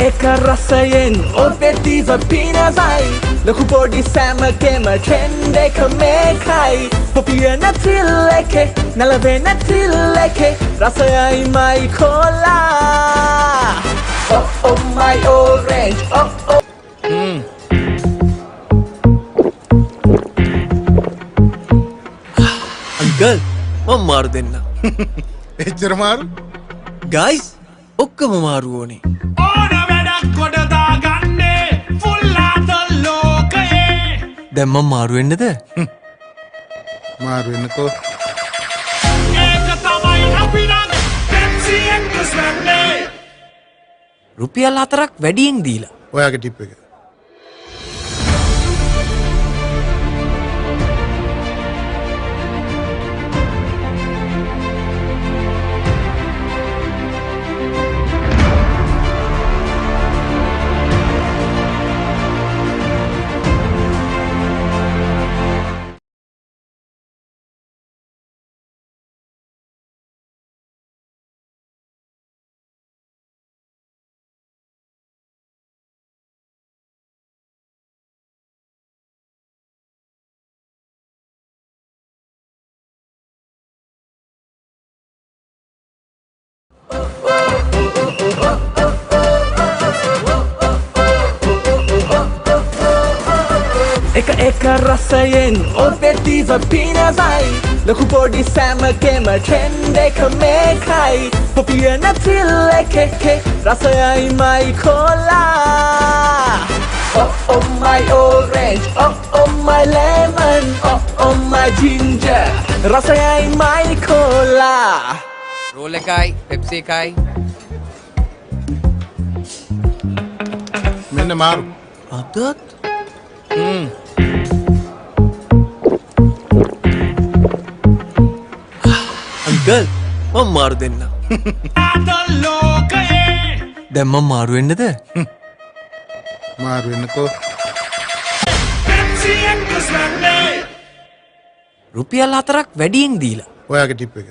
එක රසයෙන් ඔබේ දිව පිනවයි ලොකු පොඩි සෑමකෙම ට්‍රෙන්ඩ් එක මේකයි පොපිය නැතිල් එකේ නැලවෙන තිල් එකේ රසයයි මයි cola Oh oh my orange oh oh Uncle, මම මාරු දෙන්න. එච්චර මාරු? Guys, ඔක්කොම මාරු ඕනේ. ඕන වැඩක් කොට දාගන්නේ ෆුල් ආත ලෝකයේ. දැන් මම මාරු වෙන්නද? මාරු වෙන්නකෝ. ඒක තමයි අපි නම් Pepsi එක්කස් වෙන්නේ. රුපියල් 4ක් වැඩියෙන් දීලා. ඔයාගේ ටිප් එක. එක රසයෙන් ඔබේ දිව පිනවයි ලොකු පොඩි සෑමකෙම ට්‍රෙන්ඩ් එක මේකයි පොපිය නැතිල් එකේ රසයයි මයි cola Oh oh my orange oh oh my lemon oh oh my ginger රසයයි මයි කෝලා රෝල් එකයි, පෙප්සි එකයි. මෙන්න මාරු. අදත් Uncle, මම මාරු දෙන්න. ආත ලෝකයේ. දැන් මම මාරු වෙන්නද? මාරු වෙන්නකෝ. Pepsi එක්කස් වෙන්නේ. රුපියල් 4ක් වැඩියෙන් දීලා. ඔයාගේ ටිප් එක.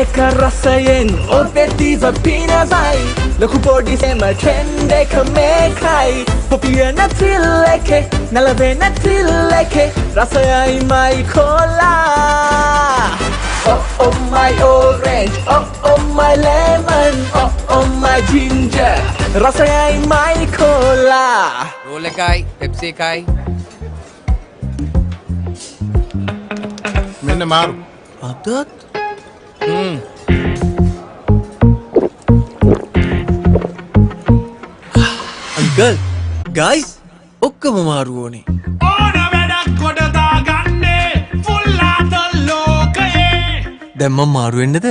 එක රසයෙන් ඔබේ දිව පිනවයි ලොකු පොඩි සෑම ට්‍රෙන්ඩ් එක මේකයි පොපිය නැතිල් එකේ නැලවෙන තිල් එකේ රසයයි මයි cola Oh oh my orange oh oh my lemon oh oh my ginger රසයයි මයි කෝලා රෝල් එකයි, පෙප්සි එකයි. මෙන්න මාරු. අදත් Uncle, guys, ඔක්කොම මාරු ඕනේ. ඕන වැඩක් කොට දාගන්නේ ෆුල් ආත ලෝකයේ. දැන් මම මාරු වෙන්නද?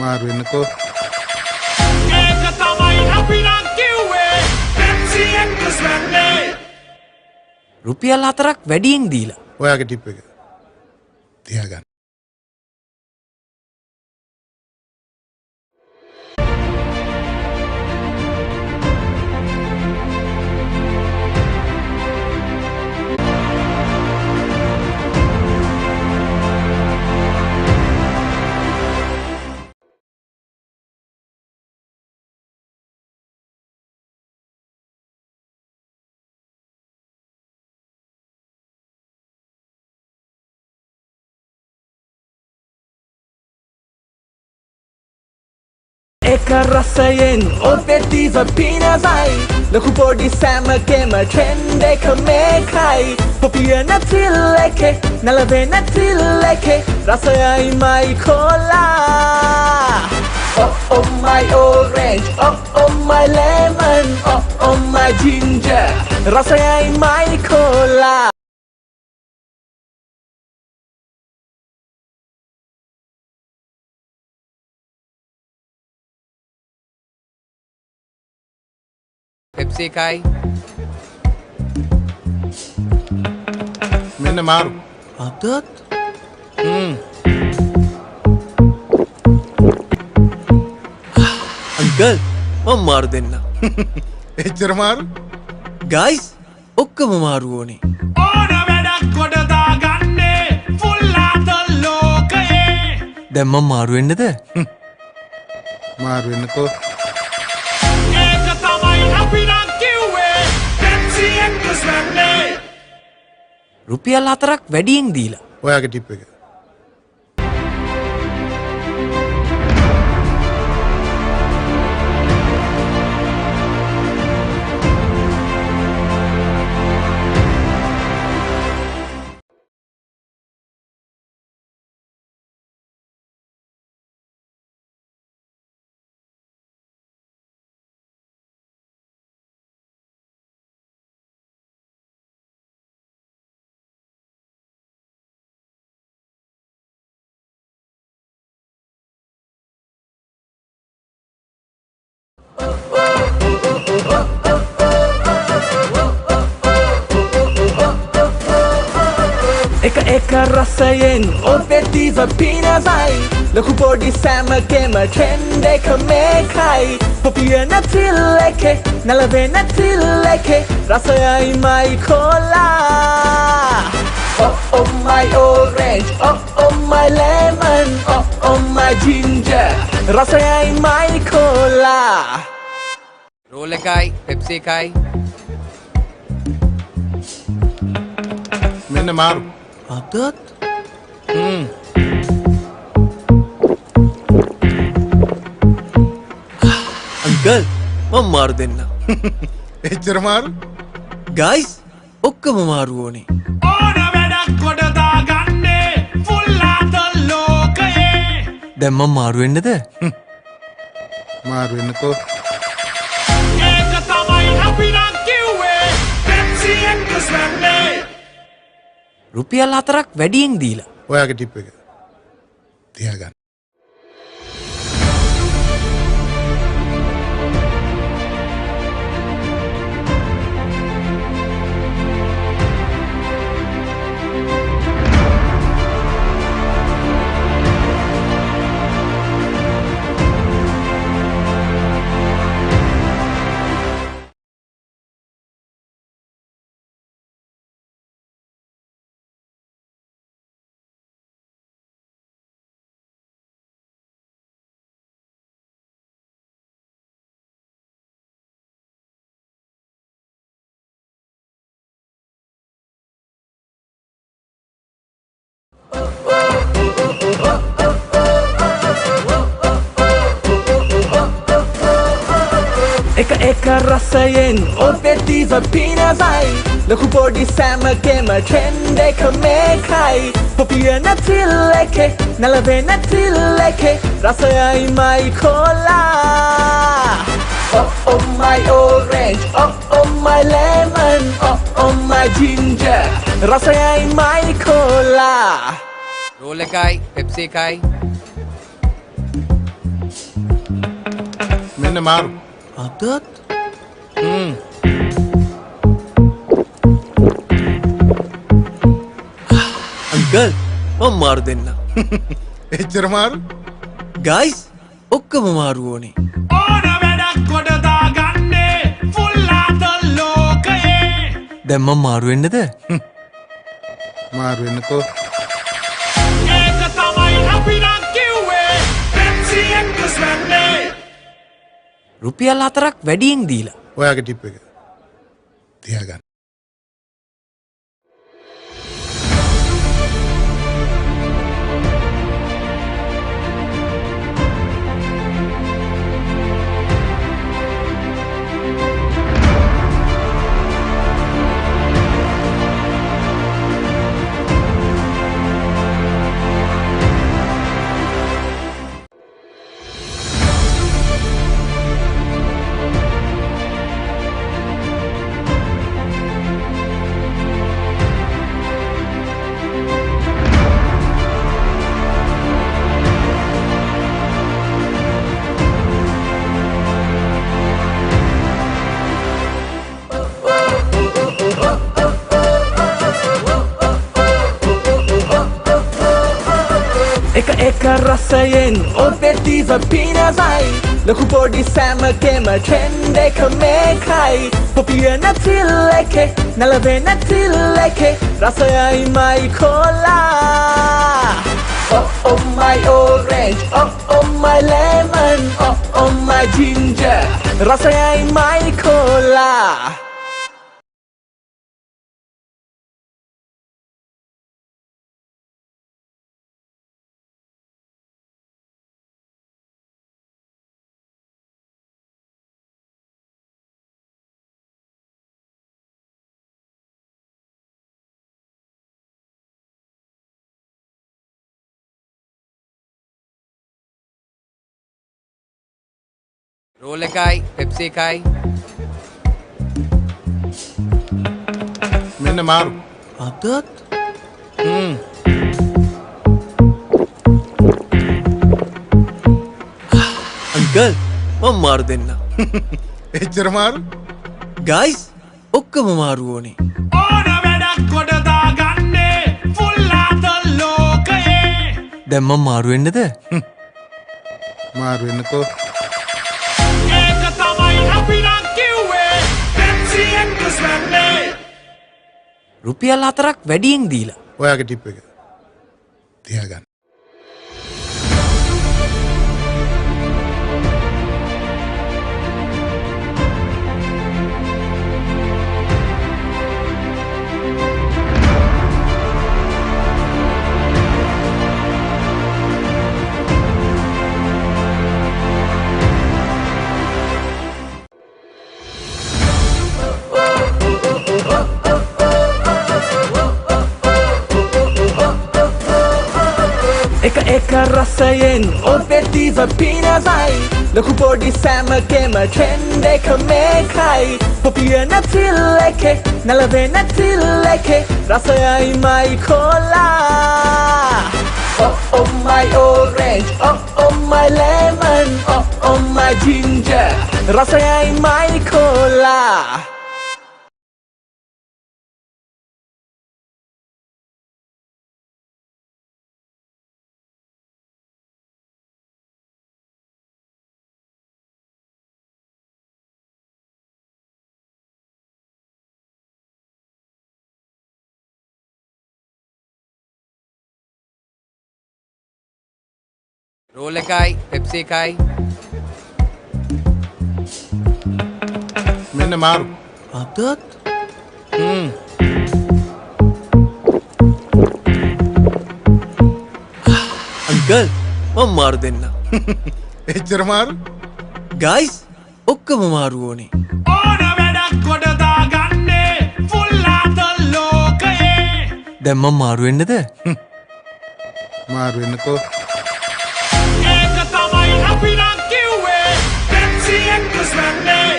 මාරු වෙන්නකෝ. ඒක තමයි අපි නම් කිව්වේ Pepsi එක්කස් වෙන්නේ. රුපියල් 4ක් වැඩියෙන් දීලා. ඔයාගේ ටිප් එක. තියාගන්න. එක රසයෙන් ඔබේ දිව පිනවයි ලොකු පොඩි සෑමකෙම ට්‍රෙන්ඩ් එක මේකයි පොපිය නැතිල් එකේ නලවෙන තිල් එකේ රසයයි මයි cola Oh oh my orange oh oh my lemon oh oh my ginger රසයයි මයි කෝලා පෙප්සි එකයි. මෙන්න මාරු. අදත් අංකල් මම මාරු දෙන්න. එච්චර මාරු? ගයිස් ඔක්කොම මාරු ඕනේ. ඕන වැඩක් කොට දාගන්නේ ෆුල් ආත ලෝකයේ දැන් මම මාරු වෙන්නද? මාරු වෙන්නකෝ. ඒක තමයි අපි නම් කිව්වේ Pepsi Express වෙන්නේ රුපියල් 4ක් වැඩියෙන් දීලා. ඔයාගේ ටිප් එක. එක එක රසයෙන් ඔබේ දිව පිනවයි ලොකු පොඩි සෑමකෙම ට්‍රෙන්ඩ් එක මේකයි පොපිය නැතිල් එකේ නලවෙන තිල් එකේ රසයයි මයි cola Oh oh my orange oh oh my lemon oh oh my ginger රසයයි මයි කෝලා රෝල් එකයි පෙප්සි එකයි. මෙන්න මාරු. අදත් අංකල් මම මාරු දෙන්න. එච්චර මාරු? ගයිස් ඔක්කොම මාරු ඕනේ. ඕන වැඩක් කොට දාගන්නේ ෆුල් ආත ලෝකයේ දැන් මම මාරු වෙන්නද? මාරු වෙන්නකෝ. ඒක තමයි අපි නම් කිව්වේ Pepsi Express වෙන්නේ රුපියල් 4ක් වැඩියෙන් දීලා. ඔයාගේ ටිප් එක. තියාගන්න. එක එක රසයෙන් ඔබේ දිව පිනවයි ලොකු පොඩි සෑමකෙම ට්‍රෙන්ඩ් එක මේකයි පොපිය නැතිල් එකේ නලවෙන තිල් එකේ රසයයි මයි cola Oh oh my orange oh oh my lemon oh oh my ginger රසයයි මයි කෝලා රෝල් එකයි පෙප්සි එකයි. මෙන්න මාරු. අදත් අංකල් මම මාරු දෙන්න. එච්චර මාරු? ගයිස් ඔක්කොම මාරු ඕනේ. ඕන වැඩක් කොට දාගන්නේ ෆුල් ආත ලෝකයේ දැන් මම මාරු වෙන්නද? මාරු වෙන්නකෝ. ඒක තමයි අපි නම් කිව්වේ Pepsi Express වෙන්නේ රුපියල් 4ක් වැඩියෙන් දීලා. ඔයාගේ ටිප් එක. තියාගන්න. එක රසයෙන් ඔබේ දිව පිනවයි ලොකු පොඩි සෑමකෙම ට්‍රෙන්ඩ් එක මේකයි පොපියන තිල් එකේ නලවෙන තිල් එකේ රසයයි මයි කොලා Oh oh my orange, oh oh my lemon, oh oh my ginger රසයයි මයි කොලා රෝල් එකයි පෙප්සි එකයි මෙන්න මාරු. අදත් අංකල් මම මාරු දෙන්න එච්චර මාරු? ගයිස් ඔක්කොම මාරු ඕනේ ඕන වැඩක් කොට දාගන්නේ ෆුල් ආත ලෝකයේ දැන් මම මාරු වෙන්නද මාරු වෙන්නකෝ. ඒක තමයි අපි නම් කිව්වේ Pepsi එක්කස් වෙන්නේ රුපියල් 4ක් වැඩියෙන් දීලා ඔයාගේ ටිප් එක තියාගන්න. එක රසයෙන් ඔබේ දිව පිනවයි ලොකු පොඩි සෑමකෙම ට්‍රෙන්ඩ් එක මේකයි පොපියන තිල් එකේ නලවෙන තිල් එකේ රසයයි මයි කොලා Oh oh my orange, oh oh my lemon, oh oh my ginger රසයයි මයි කොලා රෝල් එකයි පෙප්සි එකයි මෙන්න මාරු. අදත් අංකල් මම මාරු දෙන්න එච්චර මාරු? ගයිස් ඔක්කොම මාරු ඕනේ ඕන වැඩක් කොට දාගන්නේ ෆුල් ආත ලෝකයේ දැන් මම මාරු වෙන්නද මාරු වෙන්නකෝ. ඒක තමයි අපි නම් කිව්වේ Pepsi එක්කස් වෙන්නේ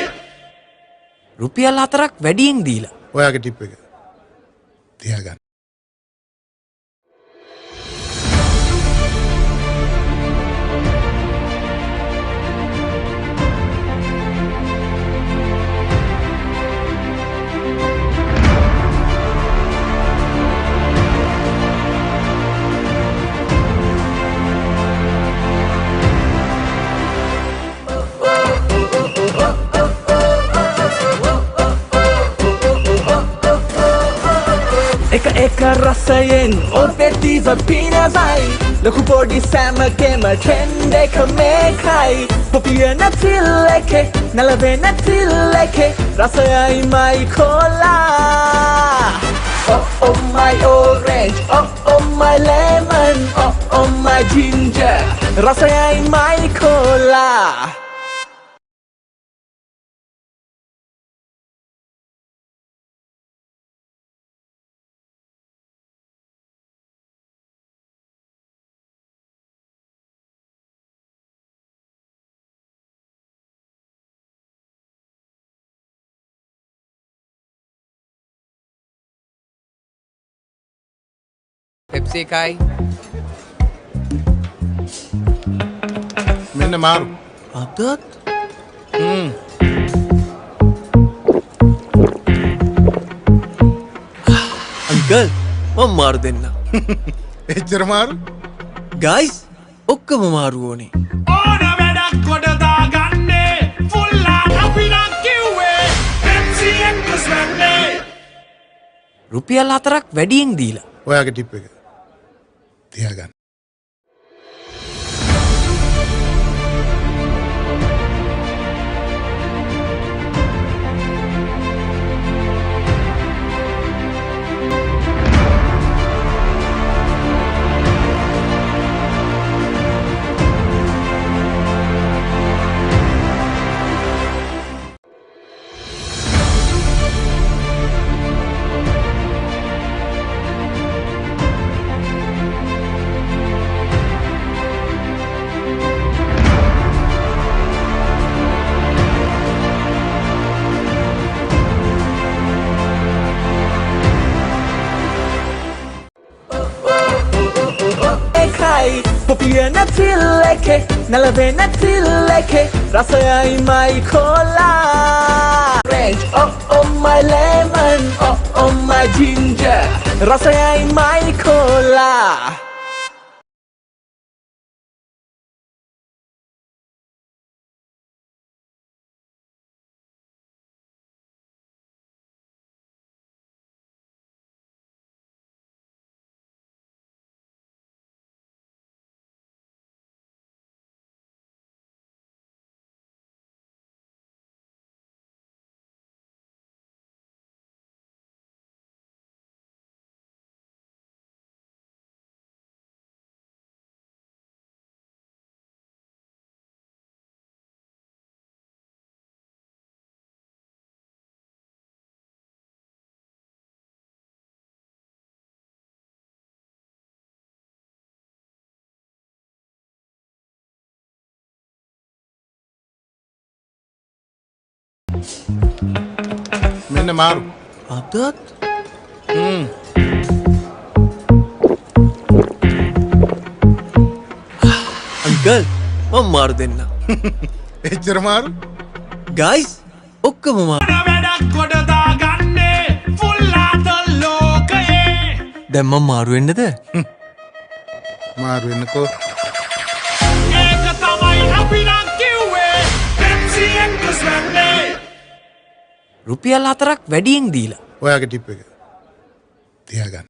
රුපියල් 4ක් වැඩියෙන් දීලා ඔයාගේ ටිප් එක තියාගන්න. එක රසයෙන් ඔබේ දිව පිනවයි ලොකු පොඩි සෑමකෙම ට්‍රෙන්ඩ් එක මේකයි පොපියන තිල් එකේ නලවෙන තිල් එකේ රසයයි මයි කොලා Oh oh my orange, oh oh my lemon, oh oh my ginger රසයයි මයි කොලා පෙප්සි එකයි මෙන්න මාරු. අදත් අංකල් මම මාරු දෙන්න එච්චර මාරු? ගයිස් ඔක්කම මාරු ඕනේ. ඕන වැඩක් ගොඩ දාගන්නේ ෆුල්ලාට අපි නම් කිව්වේ MC1 වෙන්නේ රුපියල් 4ක් වැඩියෙන් දීලා. ඔයාගේ ටිප් එක තියාගන්න. Popiana tilleke, nalavena tilleke, rasayai my cola. Range, oh my lemon, oh my ginger, rasayai my cola. මෙන්න මාරු. අදත් අංකල් මම මාරු දෙන්න. එච්චර මාරු? ගයිස් ඔක්කම මාරු. ඕන වැඩක් ගොඩ දාගන්නේ ෆුල්ලාට ලෝකයේ දැන් මම මාරු වෙන්නද? මාරු වෙන්නකෝ. ඒක තමයි අපි නම් කිව්වේ MC1 වෙන්නේ රුපියල් 4ක් වැඩියෙන් දීලා. ඔයාගේ ටිප් එක තියාගන්න.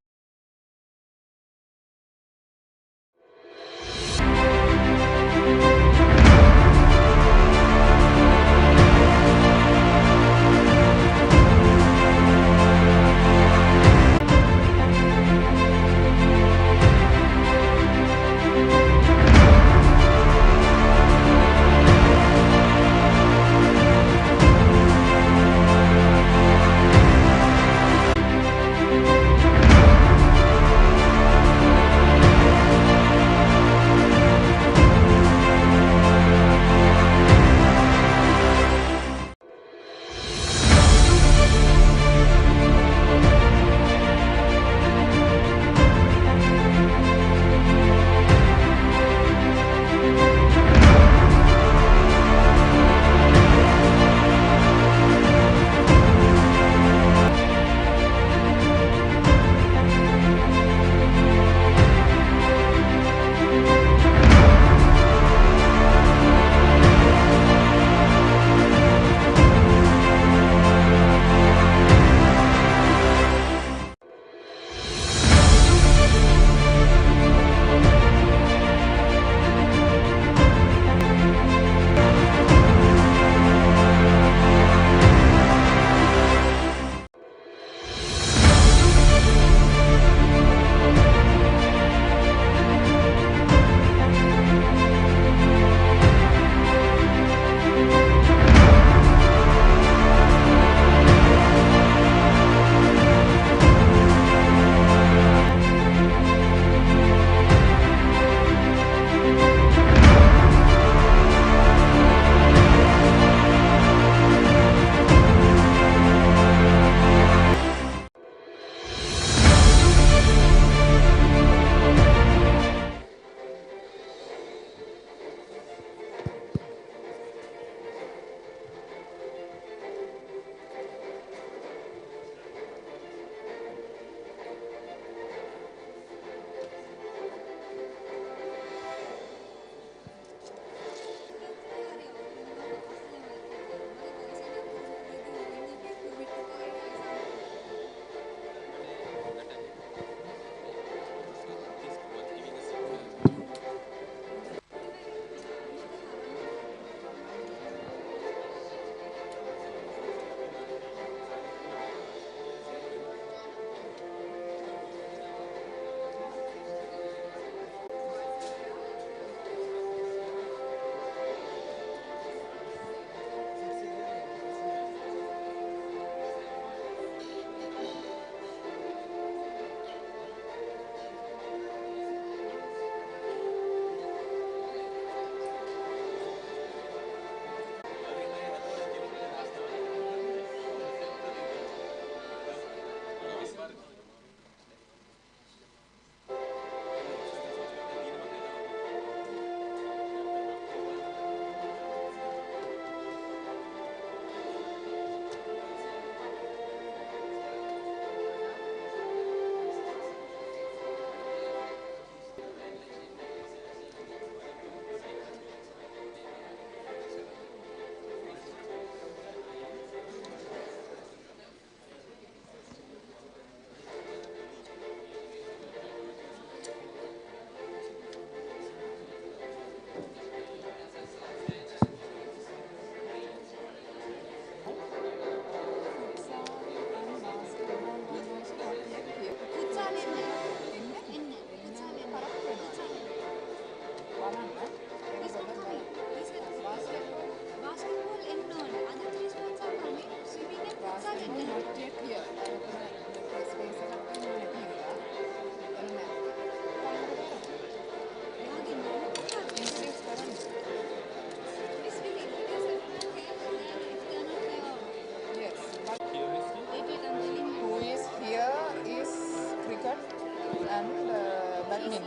Badminton.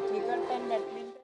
Cricket and badminton.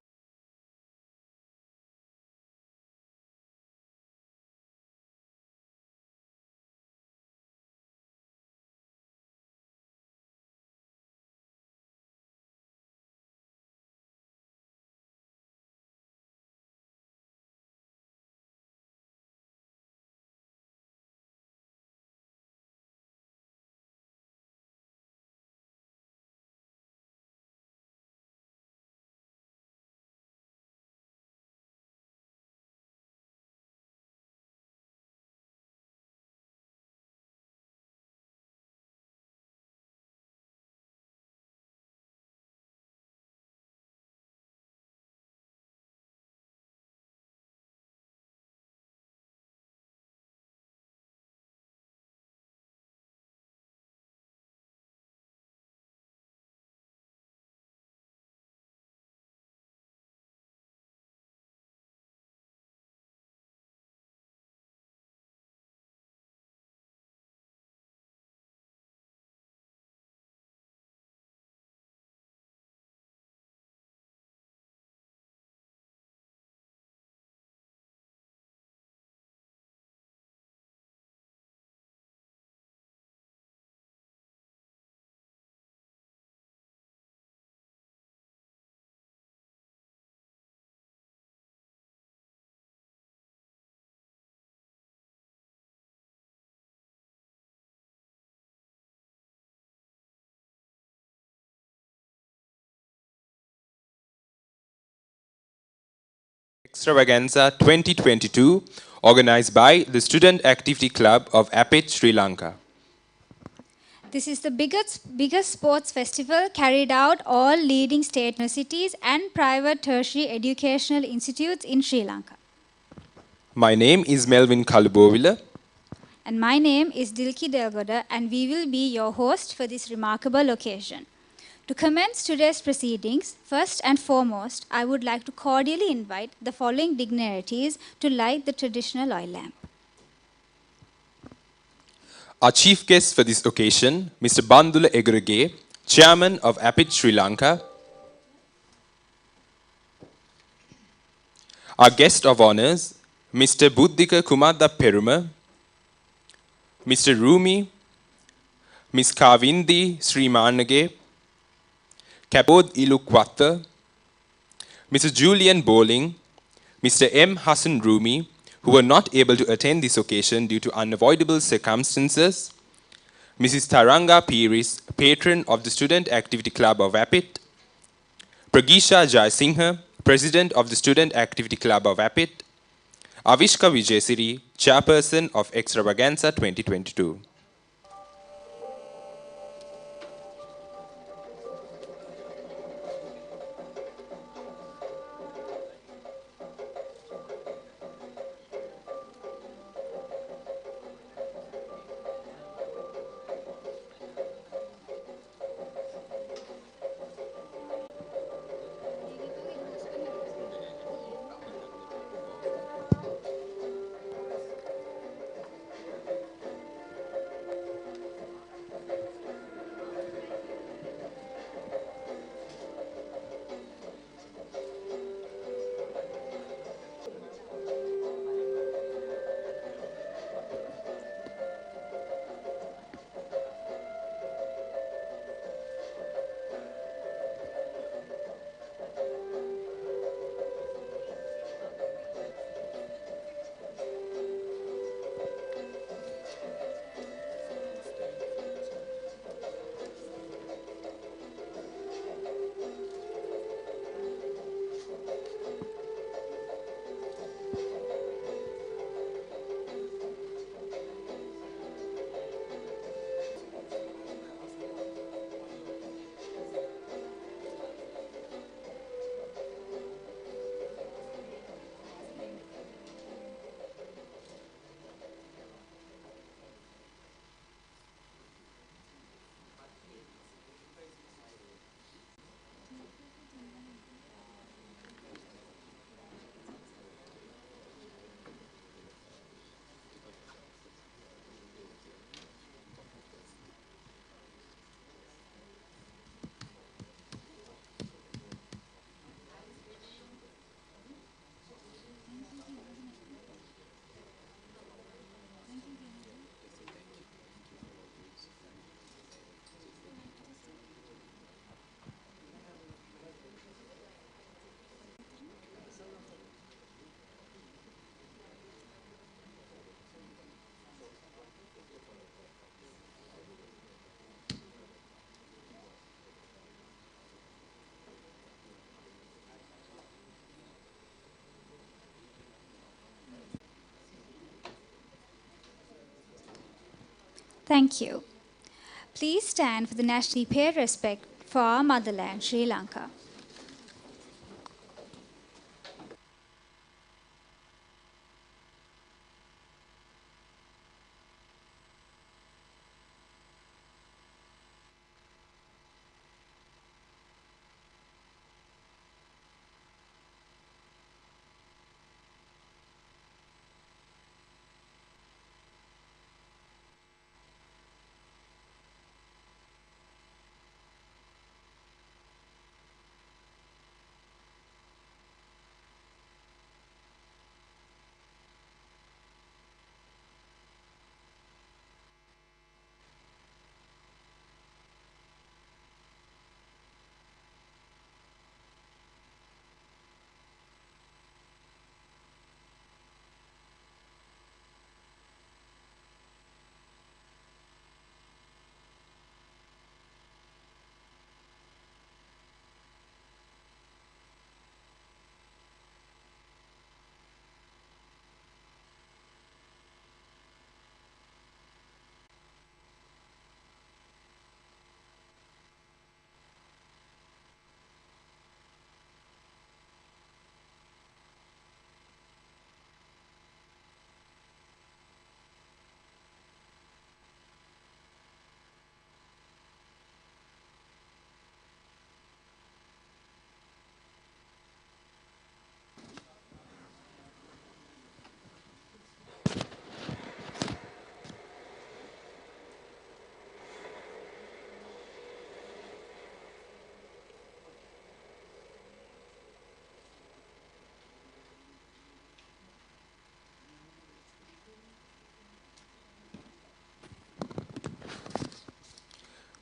Extravaganza 2022, organized by the Student Activity Club of APIT, Sri Lanka. This is the biggest sports festival carried out all leading state universities and private tertiary educational institutes in Sri Lanka. My name is Melvin Kalubovila. And my name is Dilki Delgoda, and we will be your host for this remarkable occasion. To commence today's proceedings, first and foremost, I would like to cordially invite the following dignitaries to light the traditional oil lamp. Our chief guest for this occasion, Mr. Bandula Egurage, Chairman of APIT Sri Lanka. Our guest of honors, Mr. Buddhika Kumadda Peruma, Mr. Rumi, Ms. Kavindi Srimanage, Kabod Ilukwata, Mr. Julian Bowling, Mr. M. Hassan Rumi, who were not able to attend this occasion due to unavoidable circumstances, Mrs. Taranga Piris, patron of the Student Activity Club of APIT, Pragisha Jaisingha, president of the Student Activity Club of APIT, Avishka Vijayasiri, chairperson of Extravaganza 2022. Thank you. Please stand for the national pay respect for our motherland, Sri Lanka.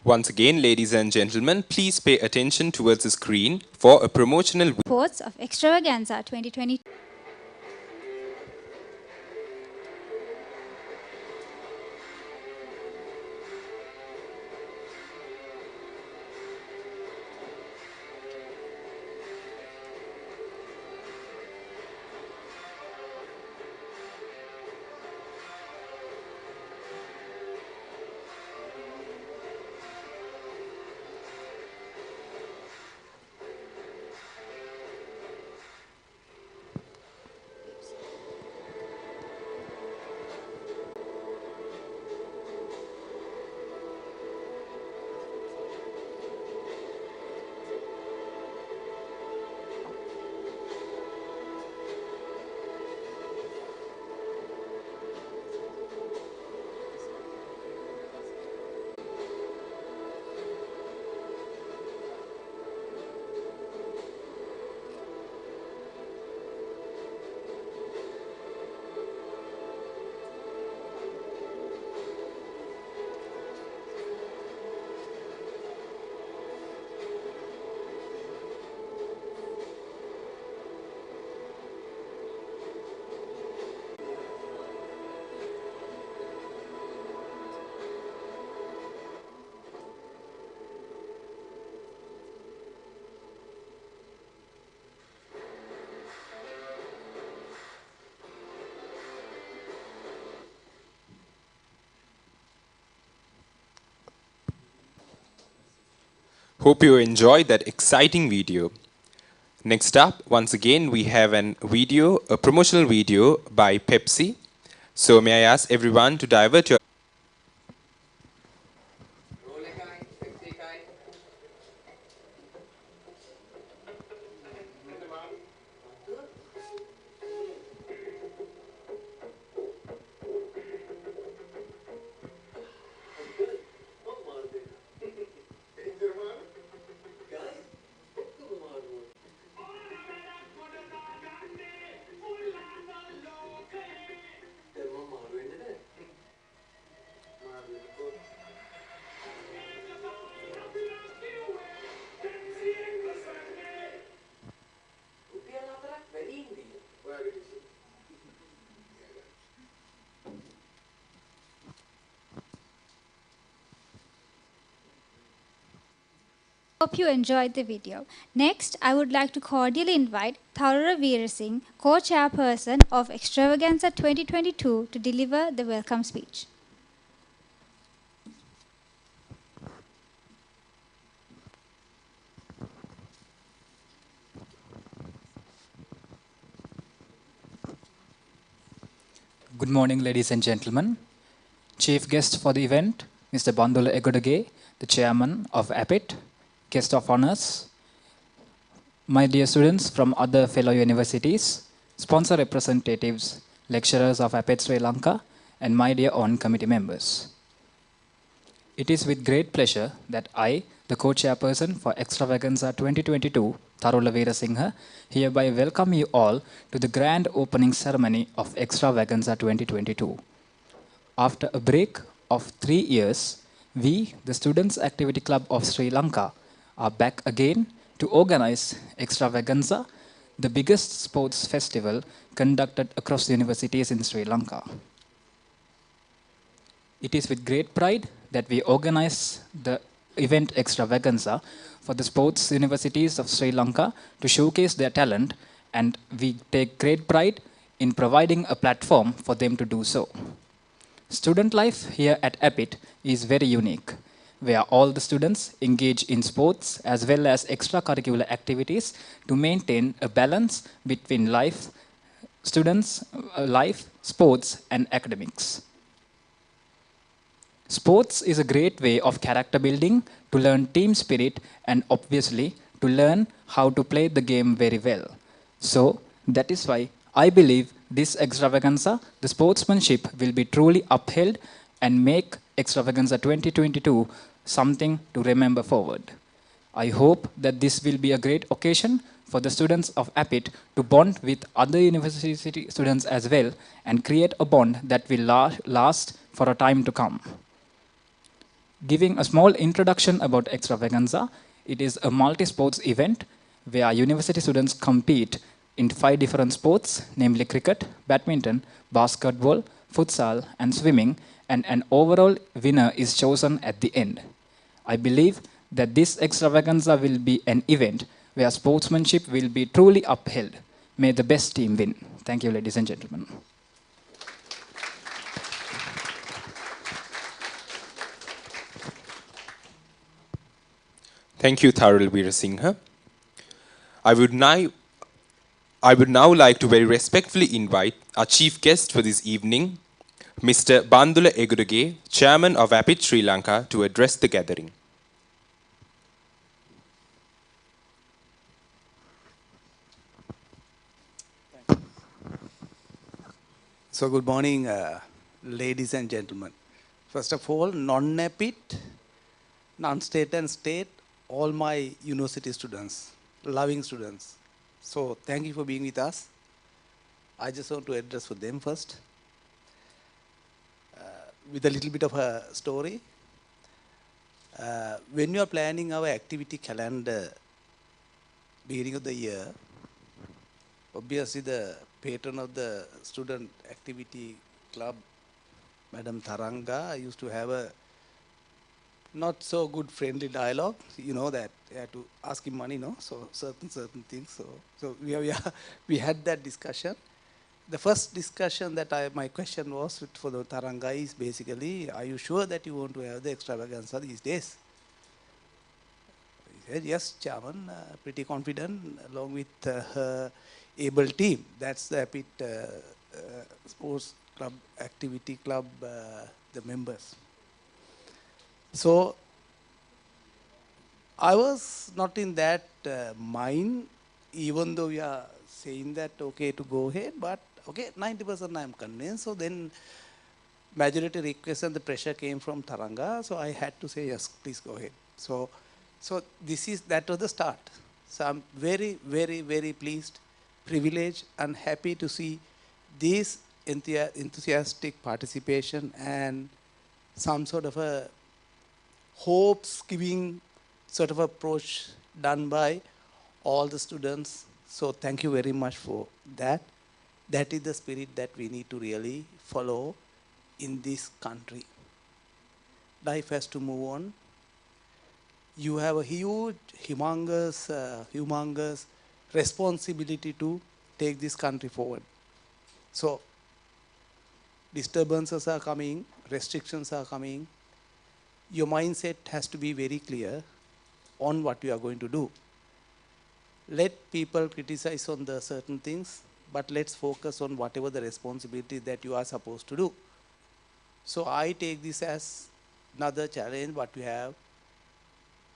Once again, ladies and gentlemen, please pay attention towards the screen for a promotional Reports of Extravaganza 2022. Hope you enjoyed that exciting video. Next up, once again, we have a promotional video by Pepsi. So may I ask everyone to divert your Hope you enjoyed the video. Next, I would like to cordially invite Tharura Veerasinghe, co-chairperson of Extravaganza 2022, to deliver the welcome speech. Good morning, ladies and gentlemen. Chief guest for the event, Mr. Bandula Egodage, the chairman of APIT, guest of honors, my dear students from other fellow universities, sponsor representatives, lecturers of APIT Sri Lanka, and my dear own committee members. It is with great pleasure that I, the co-chairperson for Extravaganza 2022, Tharula Veerasinghe, hereby welcome you all to the grand opening ceremony of Extravaganza 2022. After a break of 3 years, we, the Students' Activity Club of Sri Lanka, are back again to organize Extravaganza, the biggest sports festival conducted across universities in Sri Lanka. It is with great pride that we organize the event Extravaganza for the sports universities of Sri Lanka to showcase their talent, and we take great pride in providing a platform for them to do so. Student life here at APIT is very unique, where all the students engage in sports as well as extracurricular activities to maintain a balance between life, sports, and academics. Sports is a great way of character building, to learn team spirit, and obviously to learn how to play the game very well. So that is why I believe this extravaganza, the sportsmanship will be truly upheld and make Extravaganza 2022 something to remember forward. I hope that this will be a great occasion for the students of APIT to bond with other university students as well and create a bond that will last for a time to come. Giving a small introduction about Extravaganza, it is a multi-sports event where university students compete in 5 different sports, namely cricket, badminton, basketball, futsal, and swimming, and an overall winner is chosen at the end. I believe that this Extravaganza will be an event where sportsmanship will be truly upheld. May the best team win. Thank you, ladies and gentlemen. Thank you, Tharul Veerasinghe. I would now like to very respectfully invite our chief guest for this evening, Mr. Bandula Egodage, Chairman of APIT Sri Lanka, to address the gathering. So good morning, ladies and gentlemen. First of all, non-APIT, non-state and state, all my university students, loving students. So thank you for being with us. I just want to address for them first. With a little bit of a story. When you are planning our activity calendar, beginning of the year, obviously the patron of the student activity club, Madam Tharanga, used to have a not so good friendly dialogue. You know that you had to ask him money, no? So certain things. So we had that discussion. The first discussion that my question was for the Tharanga is basically, are you sure that you want to have the extravaganza these days? He said, yes, Chairman, pretty confident, along with her able team. That's the APIT sports club, activity club, the members. So I was not in that mind, even though we are saying that okay to go ahead, but okay, 90% I am convinced. So then majority request and the pressure came from Tharanga, so I had to say yes, please go ahead. So that was the start. So I'm very, very, very pleased, privileged, and happy to see this enthusiastic participation and some sort of a hopes-giving sort of approach done by all the students. So thank you very much for that. That is the spirit that we need to really follow in this country. Life has to move on. You have a huge, humongous responsibility to take this country forward. So disturbances are coming, restrictions are coming. Your mindset has to be very clear on what you are going to do. Let people criticize on the certain things. but let's focus on whatever the responsibility that you are supposed to do. So I take this as another challenge what we have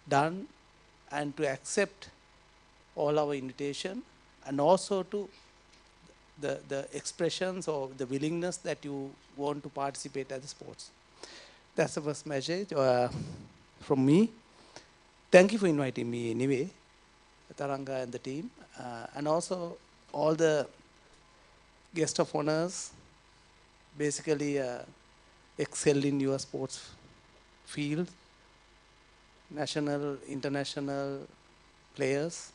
done, and to accept all our invitation, and also to the expressions or the willingness that you want to participate at the sports. That's the first message from me. Thank you for inviting me anyway, Taranga and the team, and also all the guest of honors, basically excel in your sports field, national, international players.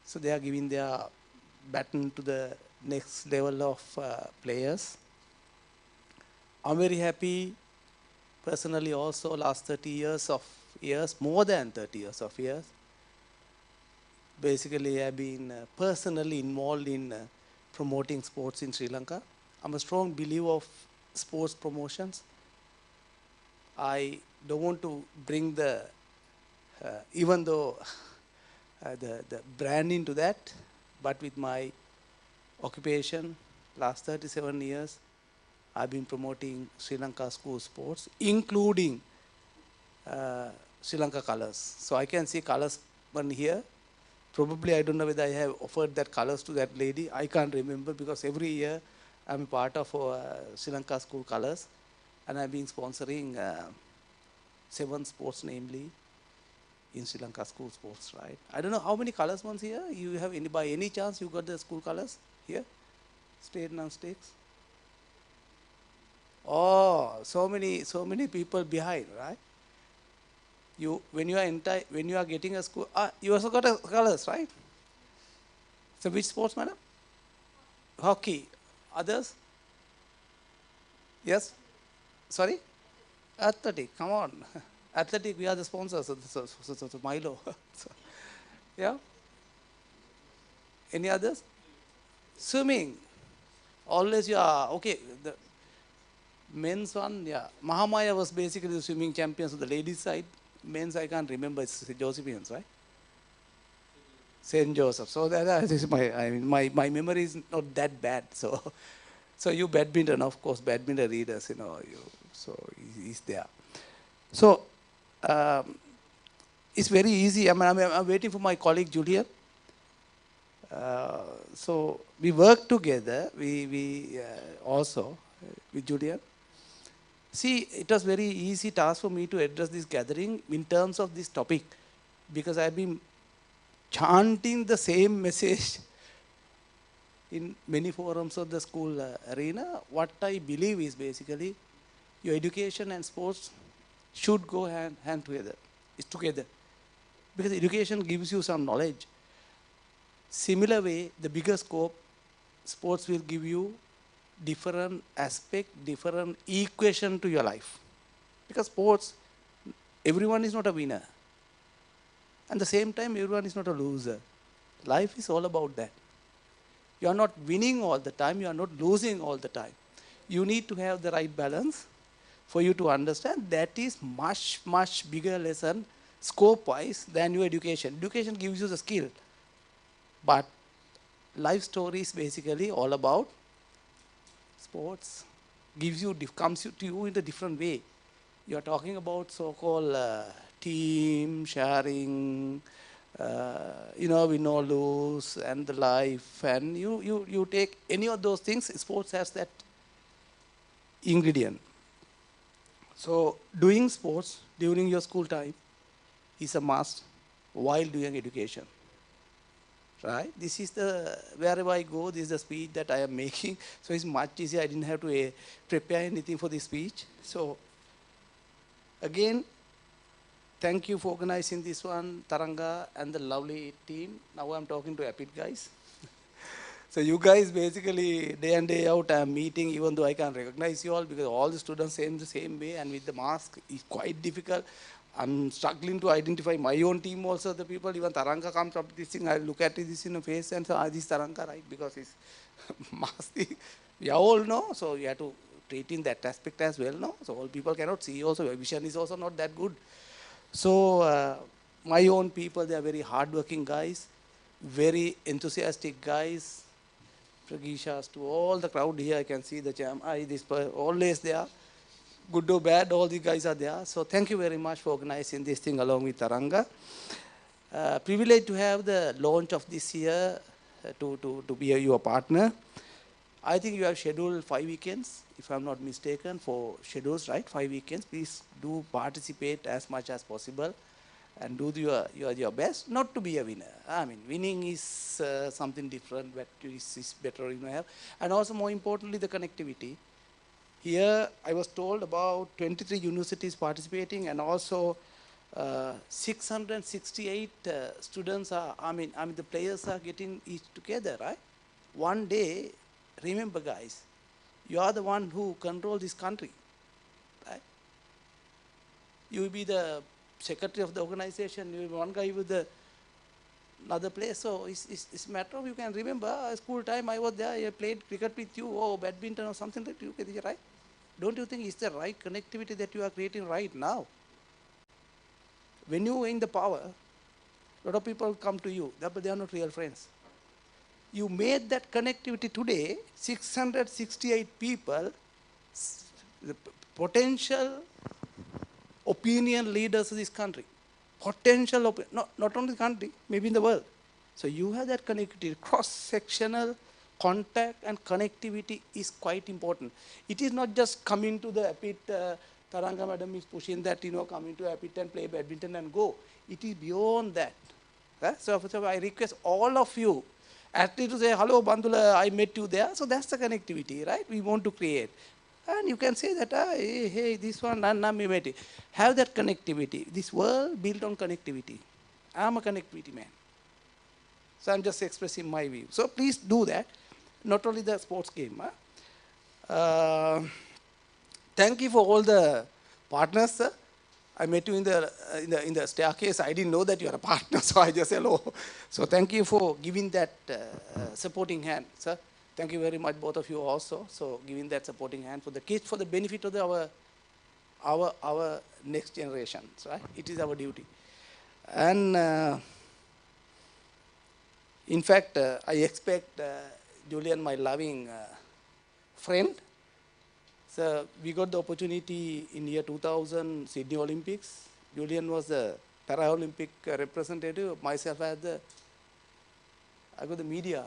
So they are giving their baton to the next level of players. I'm very happy personally also last 30 years, more than 30 years of years. Basically I've been personally involved in promoting sports in Sri Lanka. I'm a strong believer of sports promotions. I don't want to bring the, even though the brand into that, but with my occupation, last 37 years, I've been promoting Sri Lanka school sports, including Sri Lanka colors. So I can see colors one here. Probably I don't know whether I have offered that colors to that lady. I can't remember because every year I'm part of Sri Lanka school colors, and I've been sponsoring 7 sports, namely in Sri Lanka school sports, right? I don't know how many colors ones here. You have any, by any chance you got the school colors here? State and non-stakes? Oh, so many people behind, right? You when you are getting a school, you also got a colors, right? So which sports, madam? Hockey. Others? Yes? Sorry? Athletic. Come on. Athletic, we are the sponsors of the Milo. So, yeah? Any others? Swimming. Always you are, okay. The men's one, yeah. Mahamaya was basically the swimming champions of the ladies' side. Men's, I can't remember, it's Josephians, right? St. Joseph. So that is my memory is not that bad. So you badminton, of course, badminton readers, so he's there. So it's very easy. I'm waiting for my colleague Julian. So we work together. We also with Julian. See, it was very easy task for me to address this gathering in terms of this topic, because I've been chanting the same message in many forums of the school arena. What I believe is basically your education and sports should go hand together. It's together. Because education gives you some knowledge. Similar way, the bigger scope, sports will give you different aspect, different equation to your life. Because sports, everyone is not a winner. At the same time, everyone is not a loser. Life is all about that. You are not winning all the time, you are not losing all the time. You need to have the right balance for you to understand. That is much, much bigger lesson, scope-wise, than your education. Education gives you the skill. But life story is basically all about sports, comes to you in a different way. You are talking about so-called team, sharing, win or lose, and the life. And you take any of those things, sports has that ingredient. So doing sports during your school time is a must while doing education. Right? This is wherever I go, this is the speech that I am making. So it's much easier. I didn't have to prepare anything for this speech. So again, thank you for organizing this one, Taranga and the lovely team. Now I'm talking to Epic guys. So you guys basically day in day out I'm meeting, even though I can't recognize you all because all the students aim the same way, and with the mask it's quite difficult. I'm struggling to identify my own team also, the people. Even Taranga comes up with this thing, I look at this in the face and say, this Taranga, right? Because it's mask thing. We all know, so you have to treat in that aspect as well, no? So all people cannot see also, your vision is also not that good. So my own people, they are very hardworking guys, very enthusiastic guys, Fragishas, to all the crowd here. I can see the champ. Always there. Good or bad, all the guys are there. So thank you very much for organizing this thing along with Taranga. Privileged to have the launch of this year to be your partner. I think you have scheduled 5 weekends, if I'm not mistaken, for schedules, right? 5 weekends. Please do participate as much as possible and do your best not to be a winner. I mean, winning is something different, but is better, have. And also, more importantly, the connectivity. Here, I was told about 23 universities participating, and also 668 students are. The players are getting each together, right? One day, remember, guys, you are the one who control this country, right? You will be the secretary of the organization. You will be one guy with the another place. So it's a matter of, you can remember school time. I was there. I played cricket with you, or badminton or something like that. Right? Don't you think it's the right connectivity that you are creating right now? When you win the power, a lot of people come to you, but they are not real friends. You made that connectivity today, 668 people, the potential opinion leaders of this country. Potential, not only the country, maybe in the world. So you have that connectivity, cross-sectional contact and connectivity is quite important. It is not just coming to the pit, Taranga madam is pushing that, coming to a pit and play badminton and go. It is beyond that. So I request all of you, at least to say, hello Bandula, I met you there. So that's the connectivity, right? We want to create. And you can say that, hey, this one, me met it. Have that connectivity. This world built on connectivity. I'm a connectivity man. So I'm just expressing my view. So please do that. Not only the sports game. Thank you for all the partners, sir. I met you in the staircase. I didn't know that you are a partner, so I just said hello. So thank you for giving that supporting hand, sir. Thank you very much, both of you also. So giving that supporting hand for the kids, for the benefit of our next generations, right? It is our duty. And in fact, I expect Julian, my loving friend. So we got the opportunity in year 2000 Sydney Olympics. Julian was the Paralympic representative. Myself I got the media.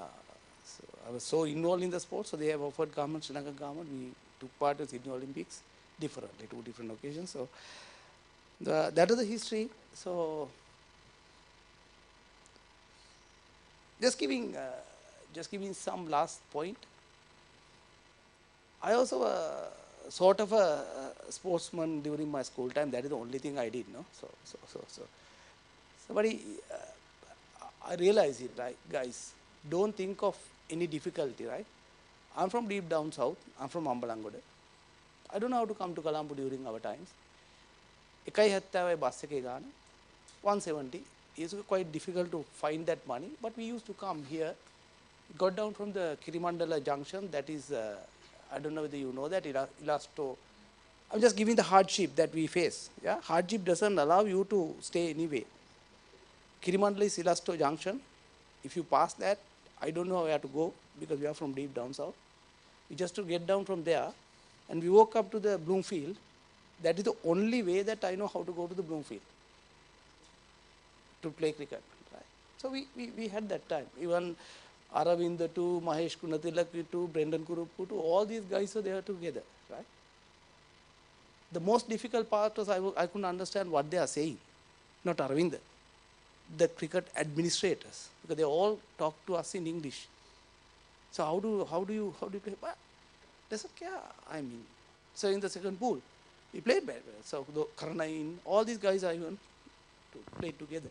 So I was so involved in the sport. So they have offered government, Sri Lankan government. We took part in Sydney Olympics differently, 2 different occasions. So that is the history. So just giving some last point. I also sort of a sportsman during my school time. That is the only thing I did, no. Somebody, I realize it, right, guys. Don't think of any difficulty, right? I'm from deep down south. I'm from Ambalangoda. I don't know how to come to Colombo during our times. Ekai hatta bus ekේ ගාන 170. It's quite difficult to find that money, but we used to come here. Got down from the Kirimandala junction. That is, I don't know whether you know that, Elasto. I'm just giving the hardship that we face. Yeah, hardship doesn't allow you to stay anyway. Kirimandala is Elasto junction. If you pass that, I don't know where to go because we are from deep down south. We just to get down from there, and we walk up to the Bloomfield. That is the only way that I know how to go to the Bloomfield to play cricket. Right? So we had that time. Even Aravinda too, Mahesh Kunatilak too, Brendan Kurupu too, all these guys are there together. Right? The most difficult part was I couldn't understand what they are saying. Not Aravinda. The cricket administrators, because they all talk to us in English. So how do you play? But that's okay. I mean, so in the second pool, we played bad. So Karnain, all these guys are even to play together.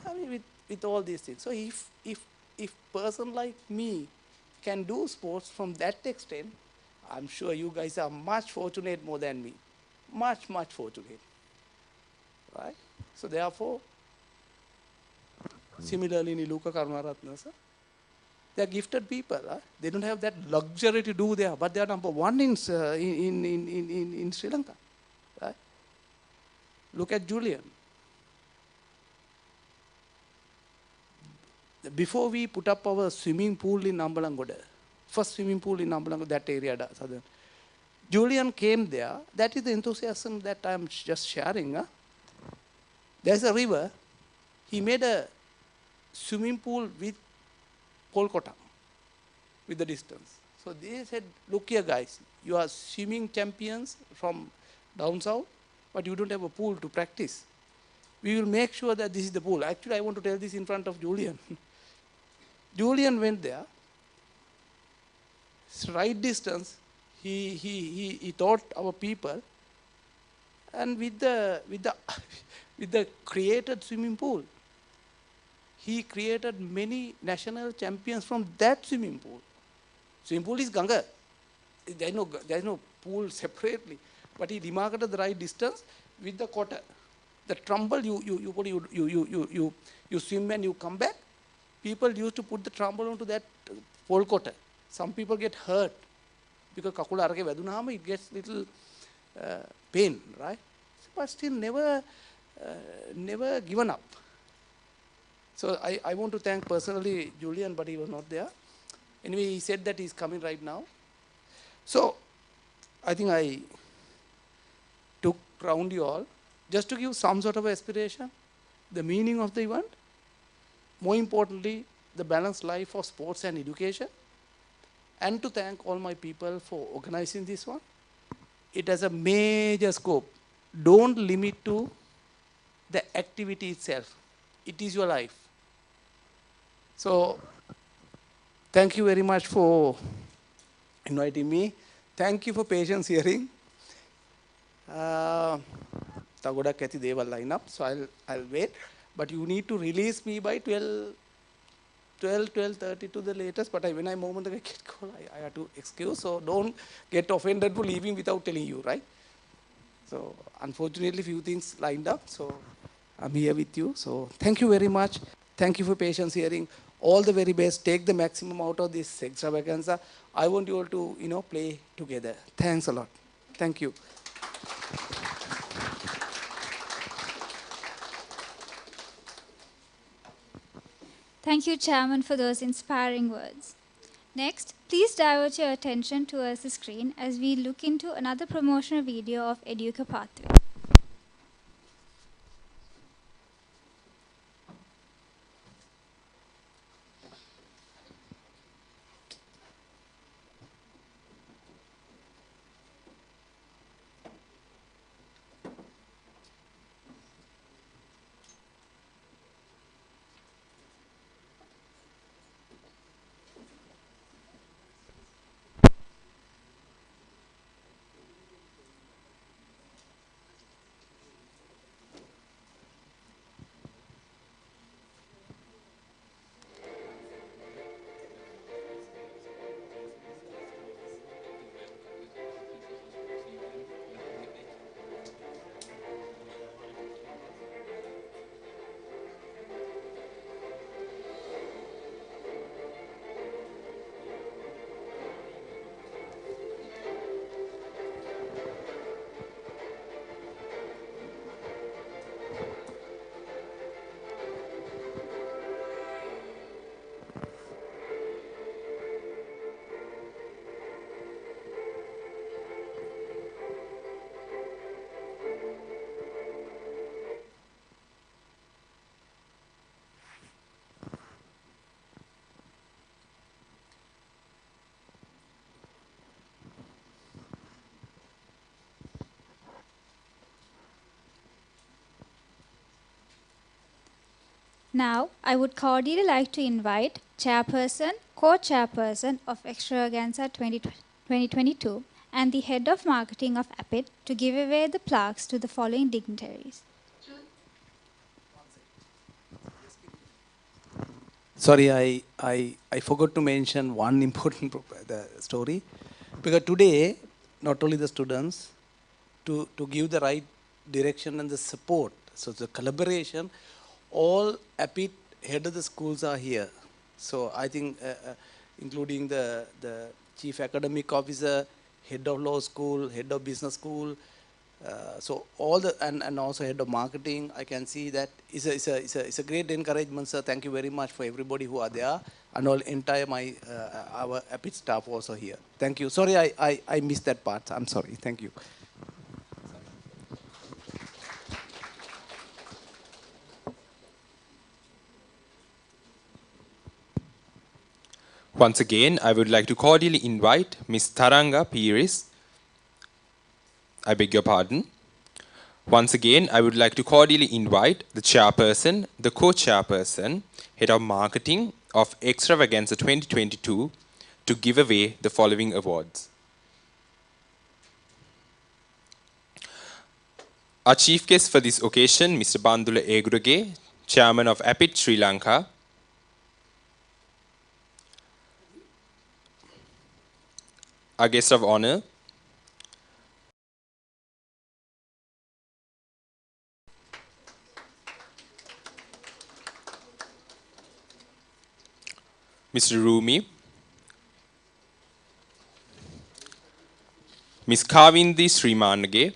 I mean, with all these things. So if person like me can do sports from that extent, I'm sure you guys are much fortunate more than me. Much fortunate. Right? So therefore, similarly, Niluka Karmaratna, sir, they are gifted people. They don't have that luxury to do there, but they are number one in Sri Lanka. Right? Look at Julian. The before we put up our swimming pool in Ambalangoda, first swimming pool in Ambalangoda, that area, southern, Julian came there. That is the enthusiasm that I'm just sharing. Huh? There's a river. He made a swimming pool with Kolkata, with the distance. So they said, look here guys, you are swimming champions from down south, but you don't have a pool to practice. We will make sure that this is the pool. Actually, I want to tell this in front of Julian. Julian went there. It's right distance. He taught our people, and with the with the created swimming pool, he created many national champions from that swimming pool. Swimming pool is Ganga. There is no pool separately, but he demarcated the right distance with the quarter. The trumble you swim and you come back. People used to put the trumble onto that pole quarter. Some people get hurt because kakula arake vedunama, it gets little pain, right? But still never given up. So I want to thank personally Julian, but he was not there. Anyway, he said that he's coming right now. So I think I took round you all just to give some sort of aspiration, the meaning of the event, more importantly, the balanced life of sports and education, and to thank all my people for organizing this one. It has a major scope. Don't limit to the activity itself. It is your life. So thank you very much for inviting me. Thank you for patience hearing. Tagodak ඇති දේවල් line up, so I'll wait. But you need to release me by 12:30 to the latest. But when I moment I get call, I have to excuse. So don't get offended for leaving without telling you, right? So unfortunately, few things lined up. So I'm here with you. So thank you very much. Thank you for patience hearing. All the very best. Take the maximum out of this extravaganza. I want you all to play together. Thanks a lot. Thank you. Thank you, Chairman, for those inspiring words. Next, please divert your attention towards the screen as we look into another promotional video of Educa Pathway. Now, I would cordially like to invite Chairperson, Co-Chairperson of Extravaganza 2022 and the Head of Marketing of APIT to give away the plaques to the following dignitaries. Sorry, I forgot to mention one important story. Because today, not only the students, to give the right direction and the support, so the collaboration, all APIT head of the schools are here. So I think including the chief academic officer, head of law school, head of business school, So all the and also head of marketing, I can see that it's a great encouragement, sir. Thank you very much for everybody who are there and all entire my our EPIC staff also here. Thank you. Sorry, I missed that part. I'm sorry. Thank you. Once again, I would like to cordially invite Ms. Taranga Piris. I beg your pardon. Once again, I would like to cordially invite the chairperson, the co-chairperson, head of marketing of Extravaganza 2022 to give away the following awards. Our chief guest for this occasion, Mr. Bandula Egurage, chairman of APIT Sri Lanka. Our guest of honor, Mr. Rumi, Ms. Kavindi Srimanage,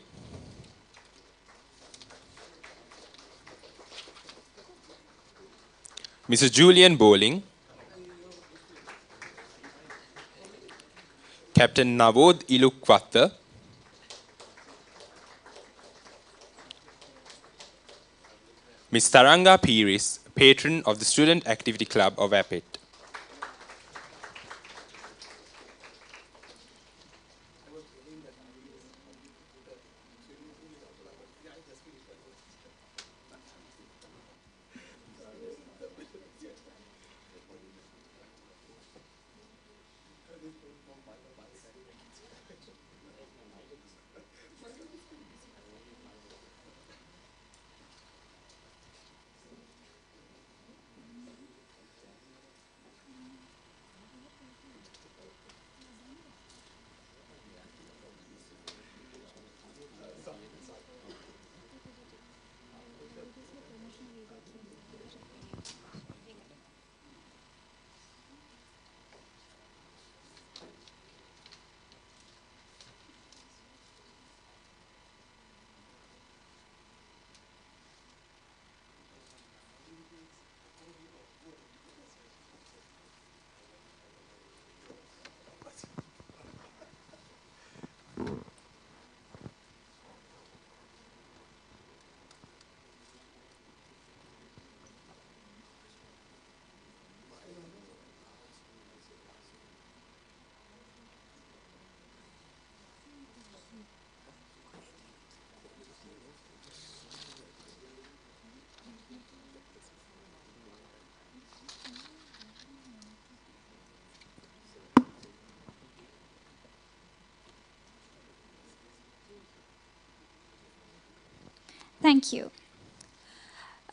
Mr. Julian Bowling, Captain Navod Ilukwatta, Ms. Taranga Piris, patron of the Student Activity Club of APIT. Thank you.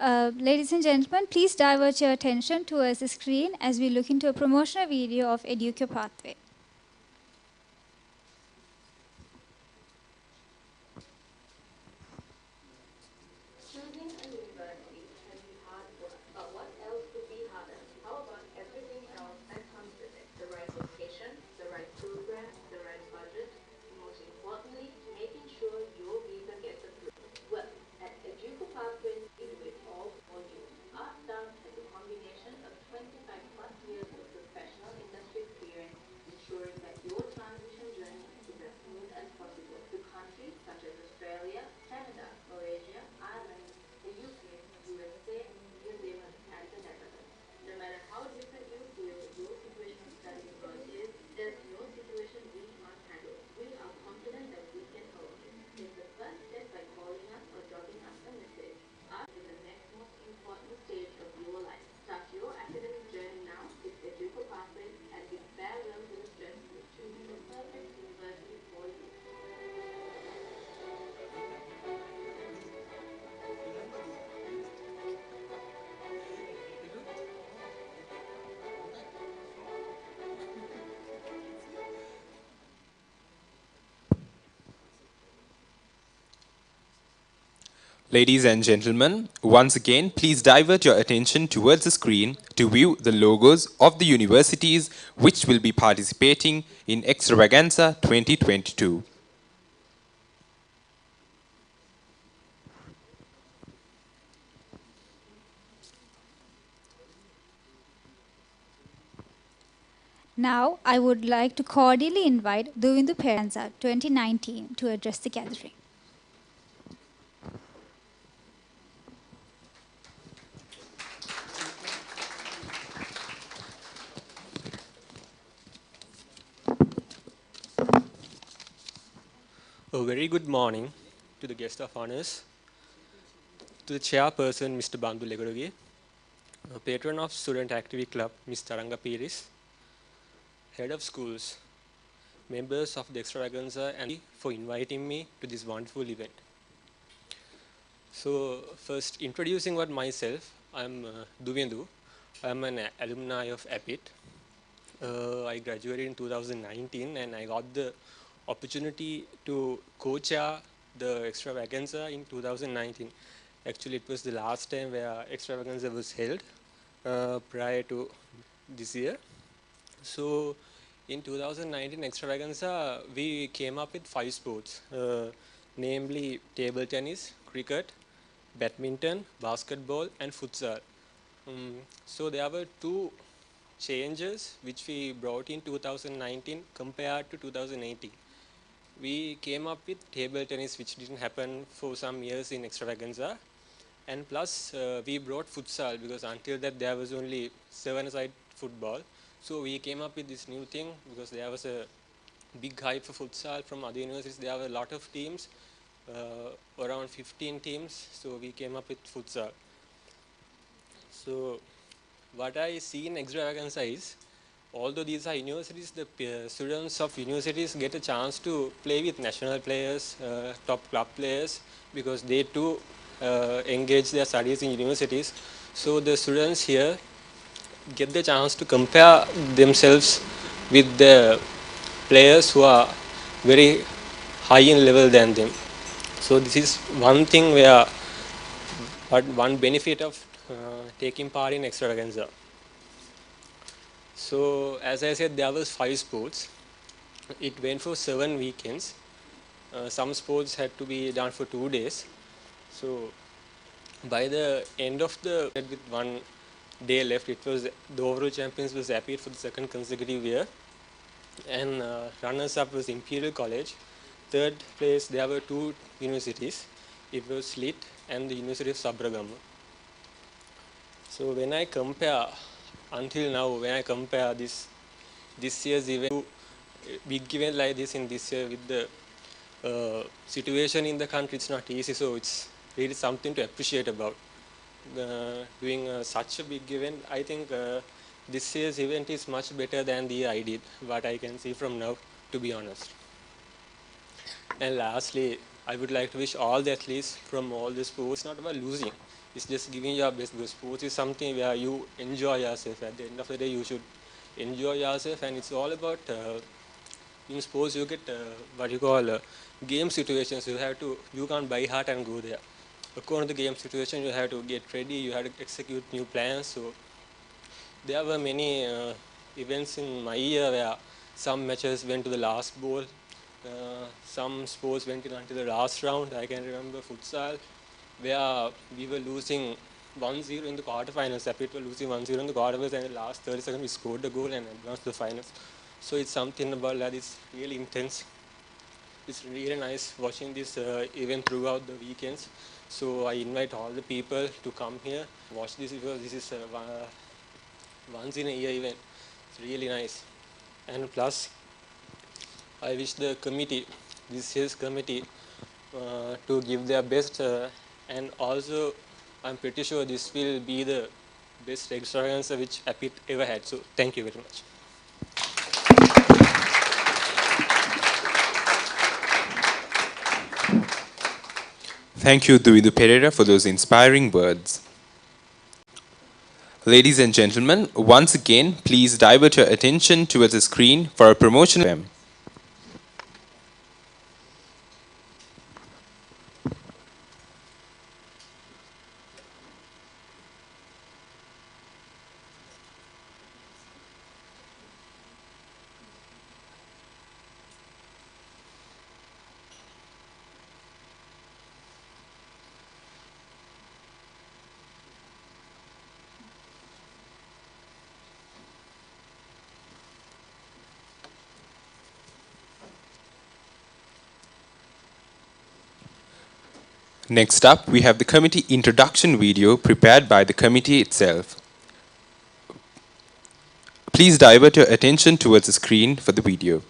Ladies and gentlemen, please divert your attention towards the screen as we look into a promotional video of Educare Pathway. Ladies and gentlemen, once again, please divert your attention towards the screen to view the logos of the universities which will be participating in Extravaganza 2022. Now, I would like to cordially invite Duvindu Peranza 2019 to address the gathering. A very good morning to the guest of honors, to the chairperson, Mr. Bandu Legodoge, patron of Student Activity Club, Ms. Taranga Piris, head of schools, members of the Extravaganza, and for inviting me to this wonderful event. So first, introducing what myself, I'm Duvindu. I'm an alumni of APIT. I graduated in 2019 and I got the opportunity to co-chair the Extravaganza in 2019. Actually, it was the last time where Extravaganza was held prior to this year. So in 2019 Extravaganza, we came up with 5 sports, namely table tennis, cricket, badminton, basketball, and futsal. So there were 2 changes which we brought in 2019 compared to 2018. We came up with table tennis, which didn't happen for some years in Extravaganza, and plus we brought futsal because until that there was only 7-a-side football. So we came up with this new thing because there was a big hype for futsal from other universities. There were a lot of teams, around 15 teams. So we came up with futsal. So what I see in Extravaganza is, although these are universities, the students of universities get a chance to play with national players, top club players, because they too engage their studies in universities. So the students here get the chance to compare themselves with the players who are very high in level than them. So this is one thing where, one benefit of taking part in Extravaganza. So as I said, there was 5 sports. It went for 7 weekends. Some sports had to be done for 2 days. So by the end of the with 1 day left, it was the overall champions was APIT for the 2nd consecutive year, and runners-up was Imperial College. 3rd place there were 2 universities. It was LIT and the University of Sabragama. So when I compare until now, when I compare this year's event, big event like this in this year with the situation in the country, it's not easy. So it's really something to appreciate about. Doing such a big event, I think this year's event is much better than the year I did, what I can see from now, to be honest. And lastly, I would like to wish all the athletes from all the sports, it's not about losing, it's just giving your best, because sports is something where you enjoy yourself. At the end of the day, you should enjoy yourself, and it's all about, in sports you get what you call game situations. You can't buy heart and go there. According to the game situation, you have to get ready, you have to execute new plans. So there were many events in my year where some matches went to the last ball, some sports went until the last round. I can remember futsal, where we were losing 1-0 in the quarterfinals. Rapid were losing 1-0 in the quarterfinals, and in the last 30 seconds we scored a goal and advanced to the finals. So it's something about that is really intense. It's really nice watching this event throughout the weekends. So I invite all the people to come here, watch this, because this is a once in a year event. It's really nice. And plus, I wish the committee, this year's committee, to give their best, and also I'm pretty sure this will be the best extravaganza which APIT ever had. So thank you very much. Thank you, Duvidu Pereira, for those inspiring words. Ladies and gentlemen, once again, please divert your attention towards the screen for a promotion. Next up, we have the committee introduction video prepared by the committee itself. Please divert your attention towards the screen for the video.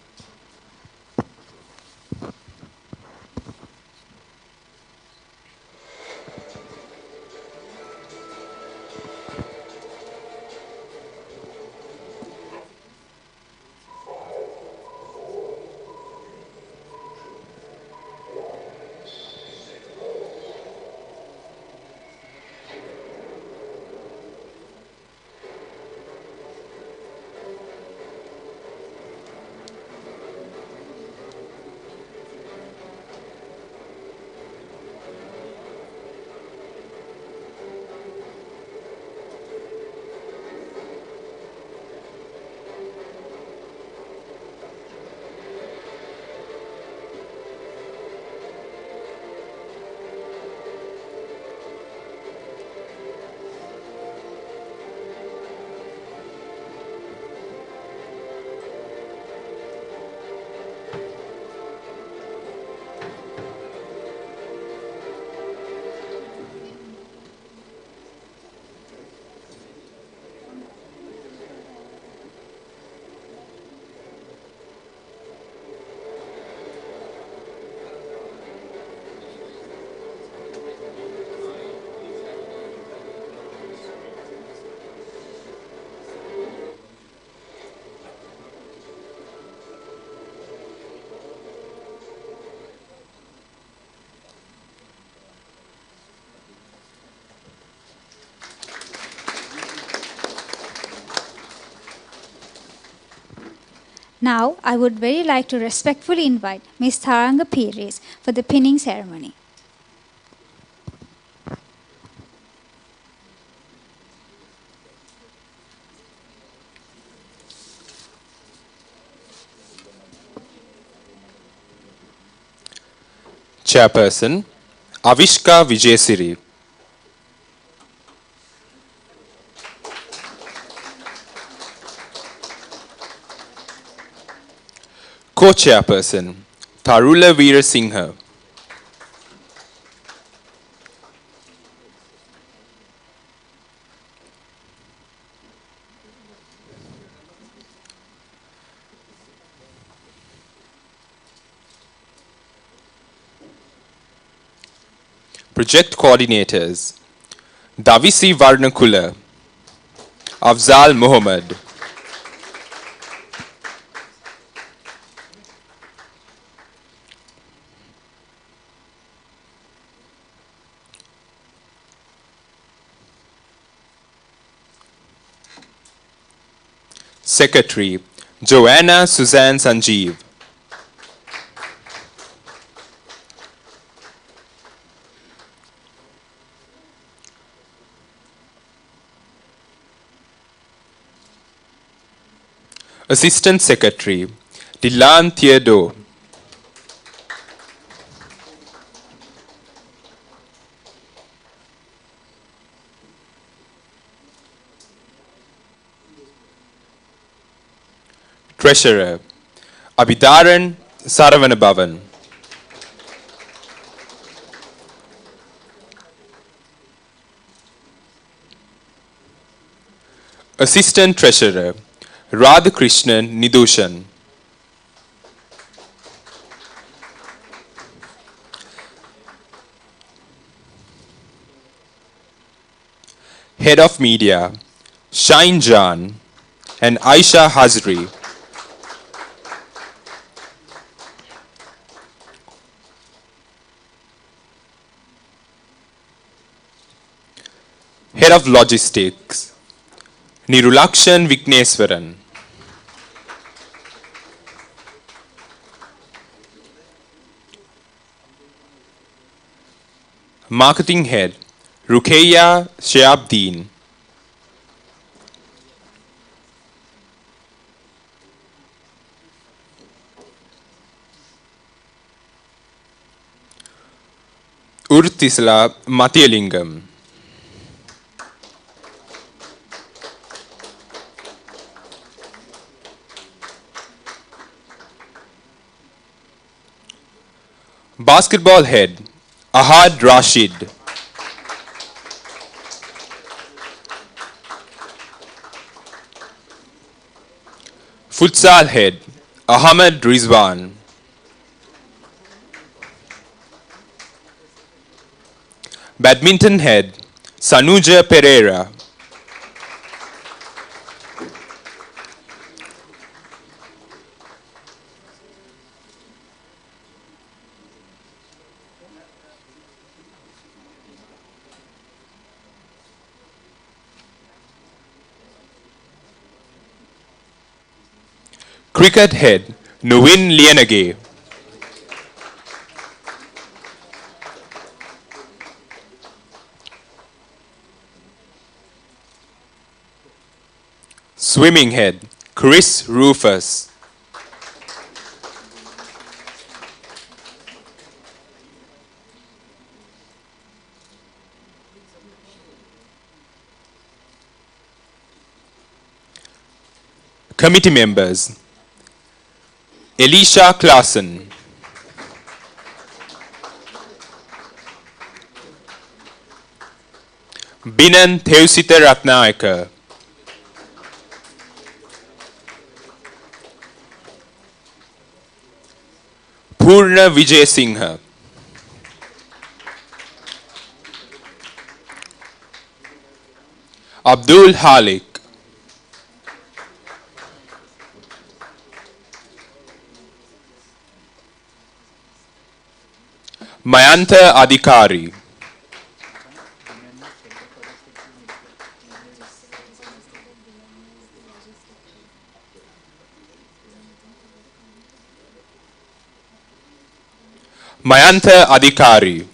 Now, I would very like to respectfully invite Ms. Tharanga Pires for the pinning ceremony. Chairperson, Avishka Vijayasiri. Co-chairperson, Tharula Veerasinghe. Project coordinators, Davisi Varnakula, Afzal Mohammed. Secretary, Joanna Suzanne Sanjeev. Assistant Secretary, Dylan Theodore. Treasurer, Abhidaran Saravanabavan. Assistant Treasurer, Radhakrishnan Nidushan. Head of Media, Shine Jan and Aisha Hazri. Head of Logistics, Nirulakshan Vigneswaran. Marketing Head, Rukeya Shayabdeen. Urtisla Mathyalingam. Basketball Head, Ahad Rashid. Futsal Head, Ahmed Rizwan. Badminton Head, Sanuja Pereira. Cricket Head, Nuwin Lienage. Swimming Head, Chris Rufus. Committee members, Elisha Klassen, Binan Theusita Ratnayaka, Purna Vijay Singha, Abdul Halik, Mayantha Adhikari, Mayantha Adhikari,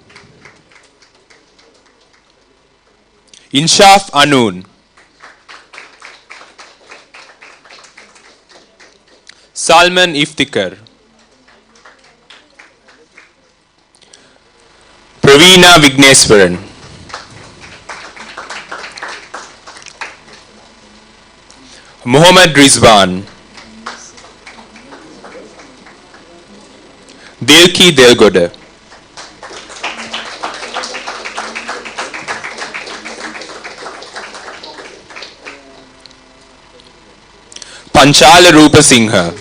Inshaf Anun, Salman Iftikhar, Praveena Vigneswaran, Muhammad Rizwan, Delki Delgoda, Panchala Rupa Singha,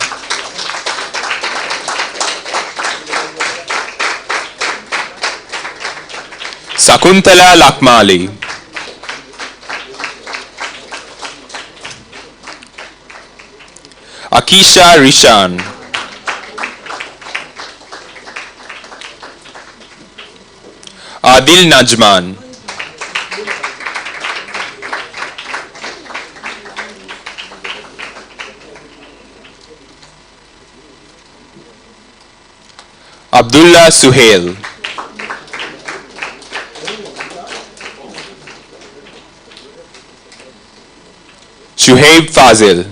Sakuntala Lakmali, Akisha Rishan, Adil Najman, Abdullah Suhail, Shuhaib Fazil,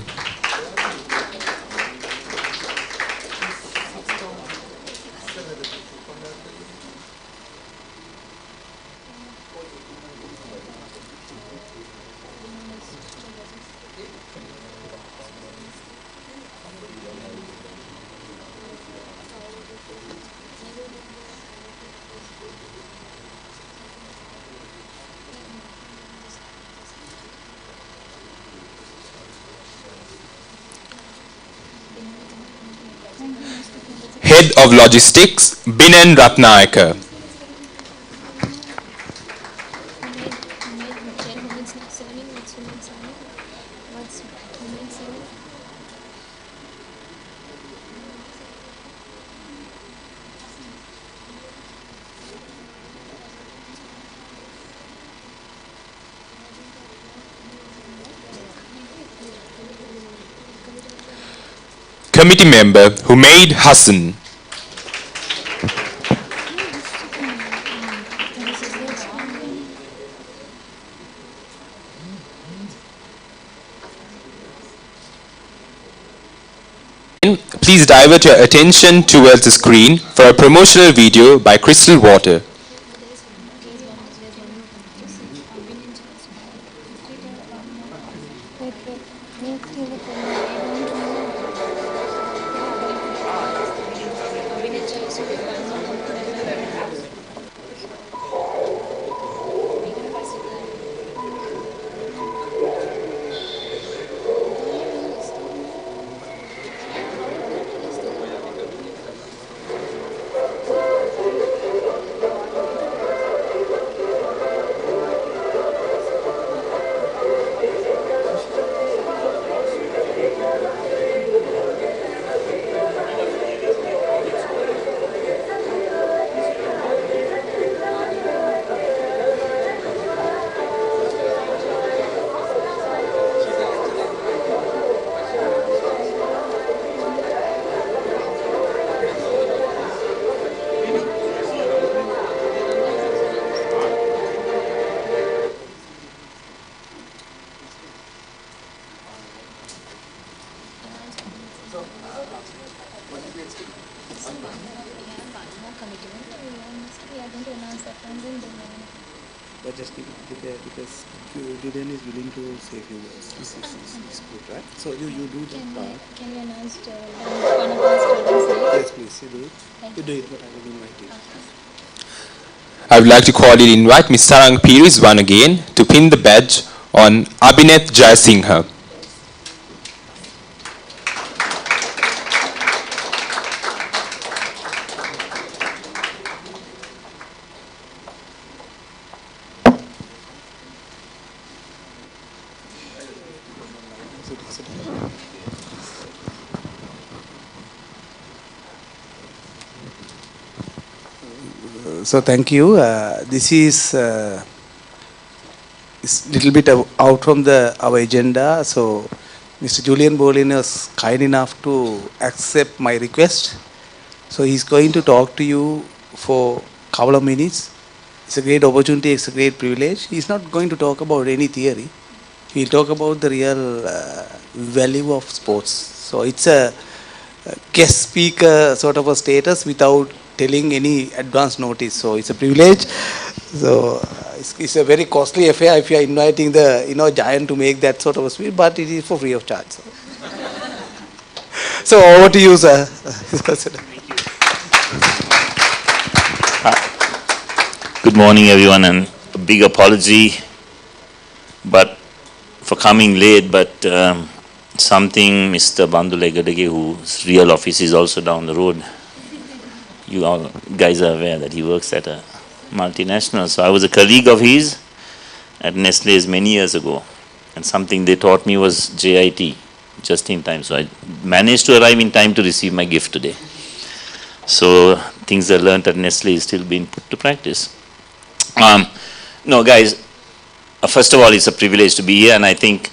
Head of Logistics, Binan Ratnayaka, Committee Member Humaid Hassan, please divert your attention towards the screen for a promotional video by Crystal Water. But just keep it there because Julian is willing to say a few words. This is good, right? So you do that part. Can you announce one of our students? Yes, please, you do it. You do it, but I will invite you. I would like to cordially invite Ms. Sarang Piris once again to pin the badge on Abhinath Jayasinghe. So thank you. This is little bit out from our agenda. So Mr. Julian Bolin is kind enough to accept my request. So he's going to talk to you for a couple of minutes. It's a great opportunity. It's a great privilege. He's not going to talk about any theory. He'll talk about the real value of sports. So it's a guest speaker sort of a status without telling any advance notice. So it's a privilege. So it's a very costly affair if you are inviting the giant to make that sort of a speech, but it is for free of charge. So over to you, sir. Good morning, everyone, and a big apology, but for coming late. But something Mr. Bandulegadege, whose real office is also down the road. You all guys are aware that he works at a multinational. So I was a colleague of his at Nestle's many years ago, and something they taught me was JIT, just in time. So I managed to arrive in time to receive my gift today. So things I learned at Nestle is still being put to practice. No, guys, first of all, it's a privilege to be here, and I think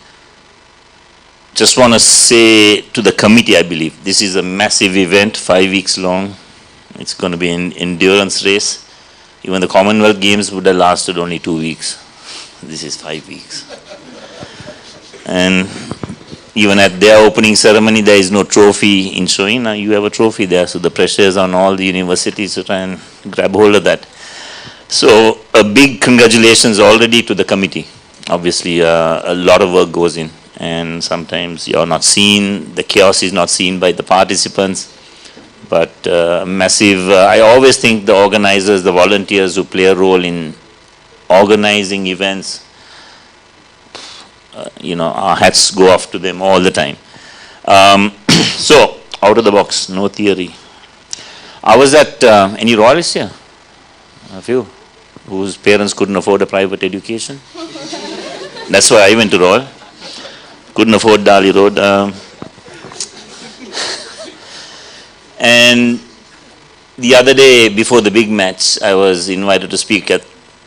just want to say to the committee, I believe this is a massive event, 5 weeks long. It's going to be an endurance race. Even the Commonwealth Games would have lasted only 2 weeks. This is 5 weeks. And even at their opening ceremony, there is no trophy in showing. Now you have a trophy there, so the pressure is on all the universities to try and grab hold of that. So a big congratulations already to the committee. Obviously, a lot of work goes in, and sometimes you're not seen, the chaos is not seen by the participants. But massive, I always think the organizers, the volunteers who play a role in organizing events, our hats go off to them all the time. So, out of the box, no theory. I was at, any royalists here? A few, whose parents couldn't afford a private education. That's why I went to Royal. Couldn't afford Dali Road. And the other day, before the big match, I was invited to speak at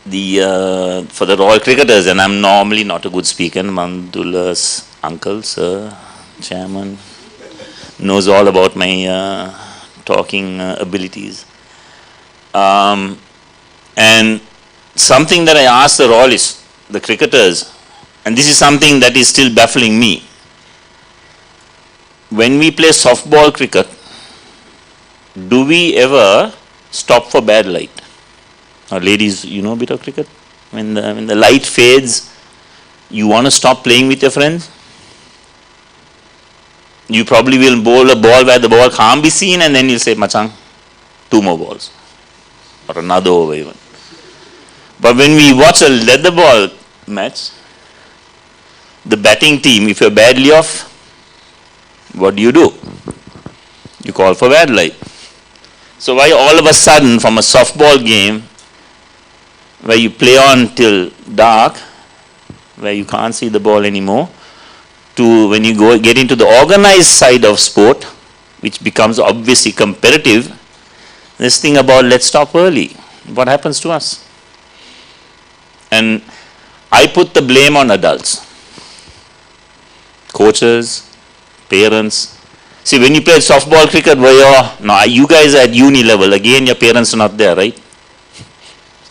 for the Royal Cricketers, and I'm normally not a good speaker. Mandula's uncle, sir, chairman, knows all about my talking abilities. And something that I asked the Royalists, the cricketers, and this is something that is still baffling me. When we play softball cricket, do we ever stop for bad light? Now, ladies, you know a bit of cricket? When the light fades, you want to stop playing with your friends? You probably will bowl a ball where the ball can't be seen, and then you'll say, Machang, 2 more balls. Or another over even. But when we watch a leather ball match, the batting team, if you're badly off, what do? You call for bad light. So why all of a sudden from a softball game where you play on till dark, where you can't see the ball anymore, to when you get into the organized side of sport, which becomes obviously competitive, this thing about let's stop early, what happens to us? And I put the blame on adults, coaches, parents. See, when you play softball cricket, where you guys are at uni level, again your parents are not there, right?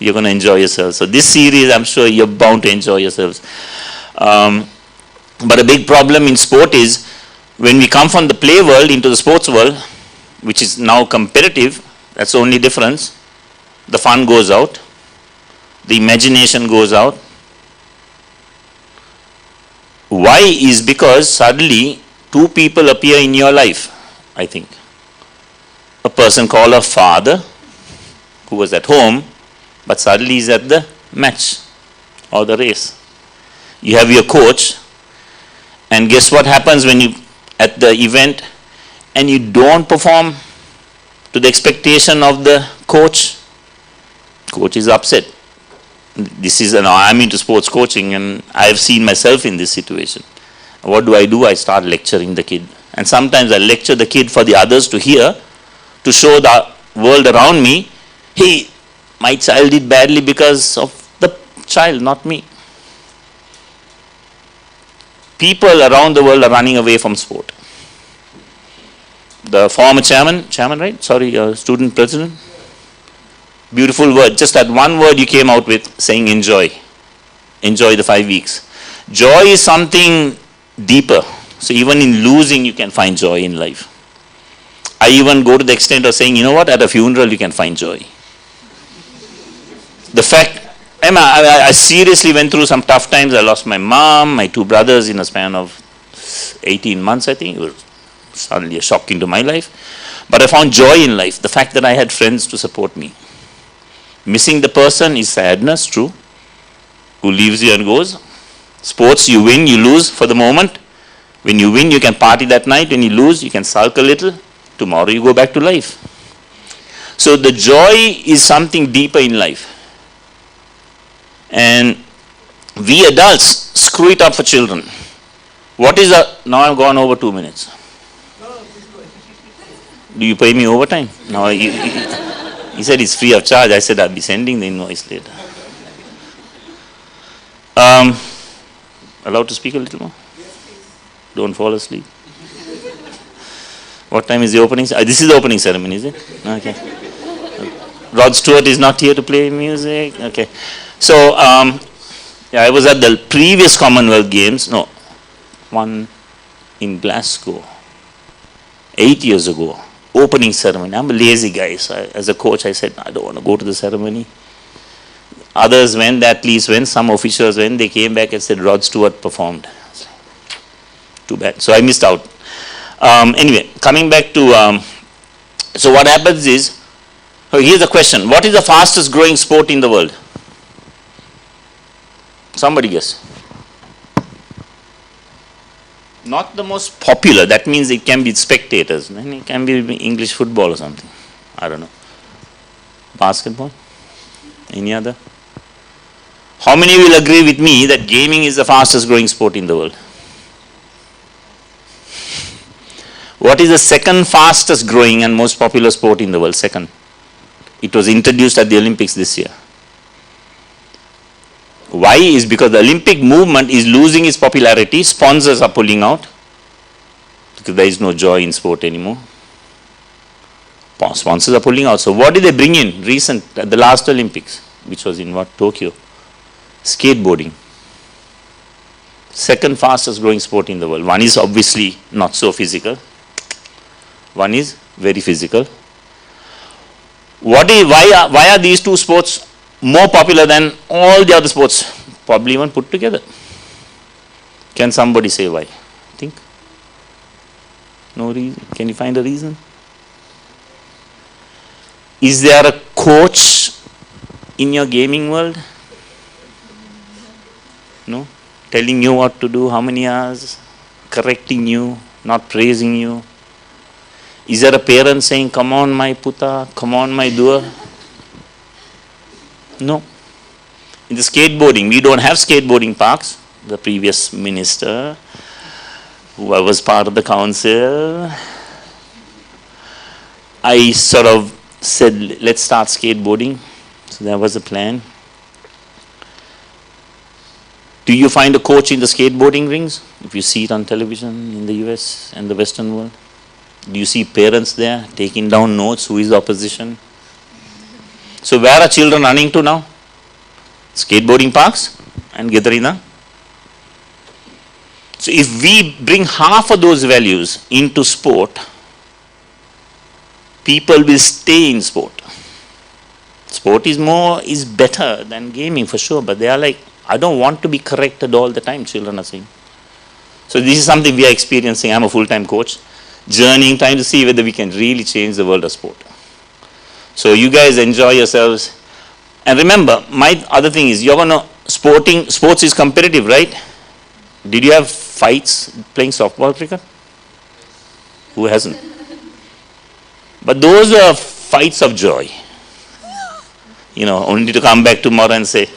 You're going to enjoy yourselves. So this series, I'm sure you're bound to enjoy yourselves. But a big problem in sport is, when we come from the play world into the sports world, which is now competitive, that's the only difference. The fun goes out. The imagination goes out. Why is because suddenly two people appear in your life, I think. A person called a father who was at home, but suddenly is at the match or the race. You have your coach, and guess what happens when you at the event and you don't perform to the expectation of the coach? Coach is upset. This is, I'm into sports coaching and I have seen myself in this situation. What do? I start lecturing the kid. And sometimes I lecture the kid for the others to hear, to show the world around me, hey, my child did badly because of the child, not me. People around the world are running away from sport. The former chairman, right? Sorry, student president. Beautiful word. Just that one word you came out with, saying enjoy. Enjoy the 5 weeks. Joy is something deeper. So even in losing, you can find joy in life. I even go to the extent of saying, you know what, at a funeral you can find joy. The fact, I seriously went through some tough times. I lost my mom, my 2 brothers in a span of 18 months, I think. It was suddenly a shock into my life. But I found joy in life. The fact that I had friends to support me. Missing the person is sadness, true. Who leaves you and goes. Sports, you win, you lose for the moment. When you win, you can party that night. When you lose, you can sulk a little. Tomorrow you go back to life. So the joy is something deeper in life. And we adults screw it up for children. What is now I've gone over 2 minutes. Do you pay me overtime? No, he said it's free of charge. I said I'll be sending the invoice later. Allowed to speak a little more? Don't fall asleep. What time is the opening? This is the opening ceremony, is it? Okay. Rod Stewart is not here to play music. Okay. So, yeah, I was at the previous Commonwealth Games. No, one in Glasgow. 8 years ago. Opening ceremony. I'm a lazy guy. So as a coach, I said, I don't want to go to the ceremony. Others went, the athletes went, some officials went. They came back and said, Rod Stewart performed. Too bad. So I missed out. Anyway, coming back to, so what happens is, here's the question. What is the fastest growing sport in the world? Somebody guess. Not the most popular. That means it can be spectators. Then it can be English football or something. I don't know. Basketball? Any other? How many will agree with me that gaming is the fastest growing sport in the world? What is the second fastest growing and most popular sport in the world? Second. It was introduced at the Olympics this year. Why? Is because the Olympic movement is losing its popularity. Sponsors are pulling out because there is no joy in sport anymore. Sponsors are pulling out. So what did they bring in recent at the last Olympics, which was in what, Tokyo? Skateboarding. Second fastest growing sport in the world. One is obviously not so physical. One is very physical. Why are these two sports more popular than all the other sports, probably even put together? Can somebody say why? Think? No reason? Can you find a reason? Is there a coach in your gaming world? No? Telling you what to do, how many hours, correcting you, not praising you? Is there a parent saying, come on my puta, come on my dua? No. In the skateboarding, we don't have skateboarding parks. The previous minister, who was part of the council, I sort of said, let's start skateboarding. So that was the plan. Do you find a coach in the skateboarding rings? If you see it on television in the US and the Western world. Do you see parents there taking down notes? Who is the opposition? So where are children running to now? Skateboarding parks and Gidarina. So if we bring half of those values into sport, people will stay in sport. Sport is better than gaming for sure, but they are like, I don't want to be corrected all the time, children are saying. So this is something we are experiencing. I'm a full-time coach, journeying, trying to see whether we can really change the world of sport. So you guys enjoy yourselves. And remember, my other thing is, you're gonna, sports is competitive, right? Did you have fights playing softball cricket? Who hasn't? But those are fights of joy. You know, only to come back tomorrow and say,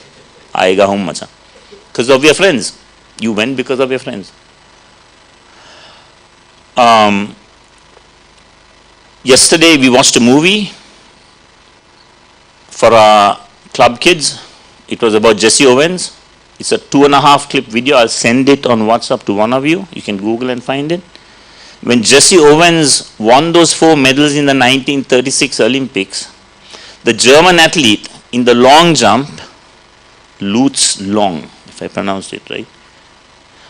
Aega home macha. Because of your friends. You went because of your friends. Yesterday we watched a movie for our club kids. It was about Jesse Owens. It's a 2.5 clip video. I'll send it on WhatsApp to one of you. You can Google and find it. When Jesse Owens won those 4 medals in the 1936 Olympics, the German athlete in the long jump, Lutz Long, if I pronounced it right,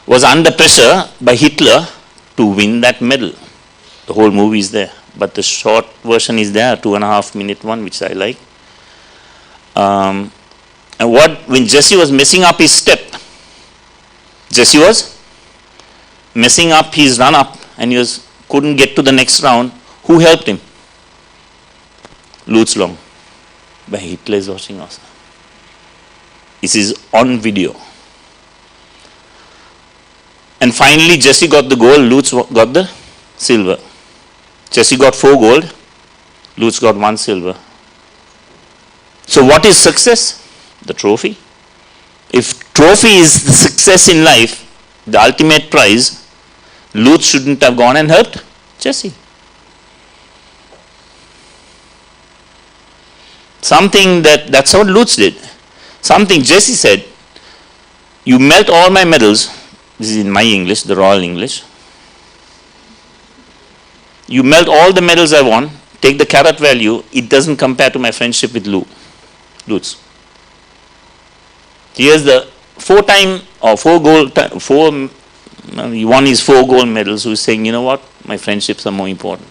was under pressure by Hitler to win that medal. The whole movie is there, but the short version is there, 2.5 minute one, which I like. And when Jesse was messing up his step, Jesse was messing up his run up and he couldn't get to the next round. Who helped him? Lutz Long. But Hitler is watching us. This is on video. And finally Jesse got the gold, Lutz got the silver. Jesse got 4 gold, Lutz got 1 silver. So what is success? The trophy. If trophy is the success in life, the ultimate prize, Lutz shouldn't have gone and helped Jesse. Something that's what Lutz did. Something Jesse said, you melt all my medals, this is in my English, the Royal English. You melt all the medals I won, take the carat value, it doesn't compare to my friendship with Lutz. Here's the 4 gold, he won his 4 gold medals, who is saying, you know what, my friendships are more important.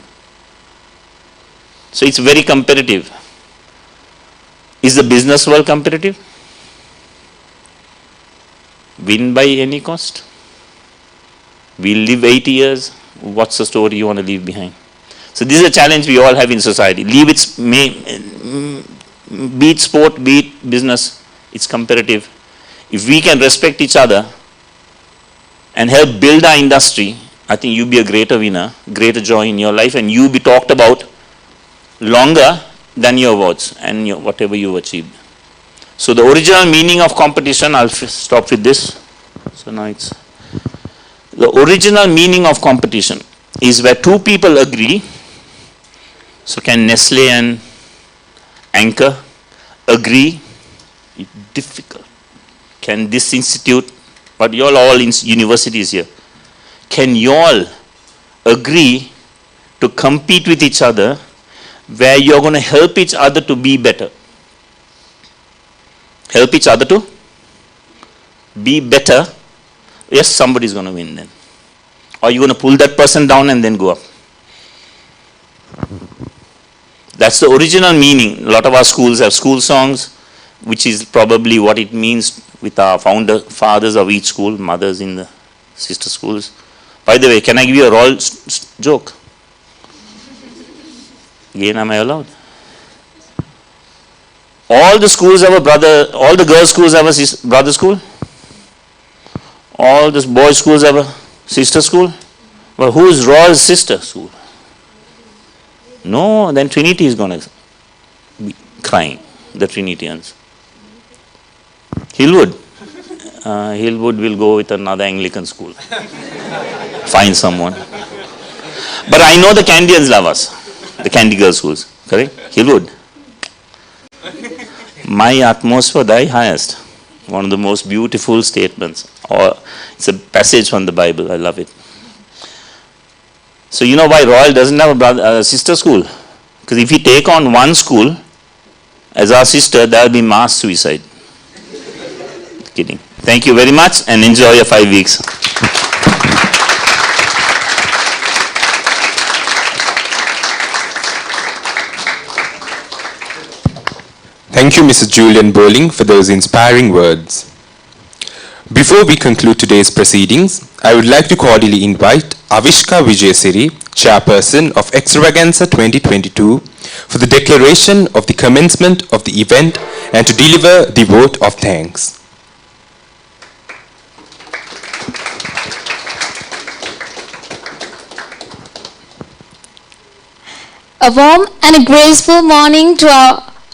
So it's very competitive. Is the business world competitive? Win by any cost? We live 80 years, what's the story you want to leave behind? So this is a challenge we all have in society. Be it sport, be it business, it's competitive. If we can respect each other and help build our industry, I think you'll be a greater winner, greater joy in your life, and you'll be talked about longer than your awards and whatever you achieved. So the original meaning of competition, I'll stop with this. So now it's, the original meaning of competition is where 2 people agree. So can Nestle and Anchor agree? It's difficult. Can this institute, but you all in universities here, can you all agree to compete with each other where you're going to help each other to be better? Help each other to be better. Yes, somebody's going to win then. Or you're going to pull that person down and then go up. That's the original meaning. A lot of our schools have school songs, which is probably what it means with our fathers of each school, mothers in the sister schools. By the way, can I give you a royal joke? Again, am I allowed? All the schools have a brother, all the girls' schools have a brother school. All the boys' schools have a sister school. Well, who is Royal's sister school? No, then Trinity is going to be crying, the Trinitians. Hillwood. Hillwood will go with another Anglican school. Find someone. But I know the Candians love us. The Candy Girls schools. Correct? Hillwood. My utmost for thy highest. One of the most beautiful statements. Or it's a passage from the Bible. I love it. So you know why Royal doesn't have a sister school? Because if we take on one school as our sister, there will be mass suicide. Kidding. Thank you very much and enjoy your 5 weeks. Thank you, Mr. Julian Bowling, for those inspiring words. Before we conclude today's proceedings, I would like to cordially invite Avishka Vijayasiri, Chairperson of Extravaganza 2022, for the declaration of the commencement of the event and to deliver the vote of thanks. A warm and a graceful morning to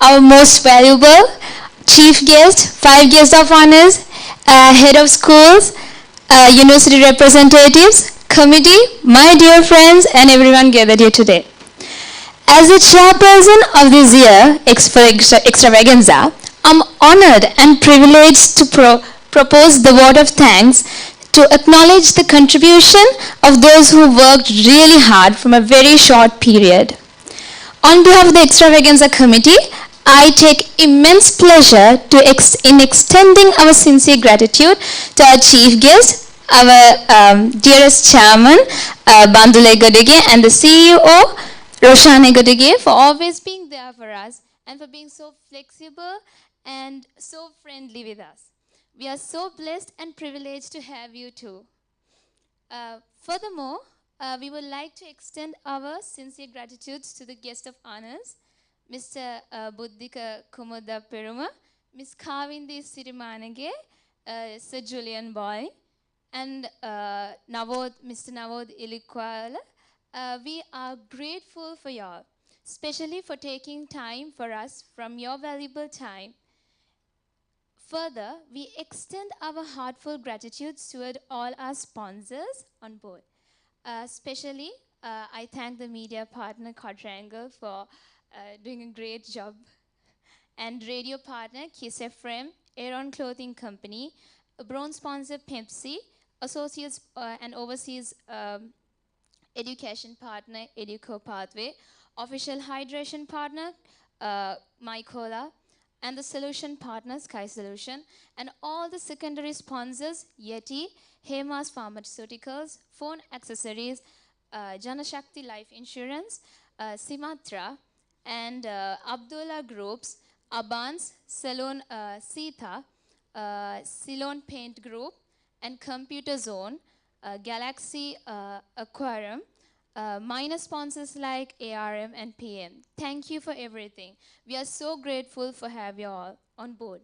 our most valuable chief guest, 5 guests of honors, head of schools, university representatives, committee, my dear friends, and everyone gathered here today. As the chairperson of this year Extravaganza, I'm honored and privileged to propose the vote of thanks to acknowledge the contribution of those who worked really hard from a very short period. On behalf of the Extravaganza committee, I take immense pleasure in extending our sincere gratitude to our chief guest, our dearest chairman, Bandule Godege, and the CEO, Roshane Godege, for always being there for us and for being so flexible and so friendly with us. We are so blessed and privileged to have you too. Furthermore, we would like to extend our sincere gratitudes to the guest of honors, Mr. Buddhika Kumoda Peruma, Ms. Kavindi Sirimanage, Sir Julian Boy, and Mr. Navod Ilikwala. We are grateful for y'all, especially for taking time for us from your valuable time. Further, we extend our heartfelt gratitudes toward all our sponsors on board. Especially, I thank the media partner Quadrangle for doing a great job, and radio partner Kiss FM, Aeron Clothing Company, a bronze sponsor Pepsi, associates and overseas education partner Educo Pathway, official hydration partner Mycola, and the solution partner Sky Solution, and all the secondary sponsors Yeti, Hemas Pharmaceuticals, Phone Accessories, Janashakti Life Insurance, Simatra, and Abdullah Groups, Abans, Salon Sita, Ceylon Paint Group, and Computer Zone, Galaxy Aquarium, minor sponsors like ARM and PM. Thank you for everything. We are so grateful for have you all on board.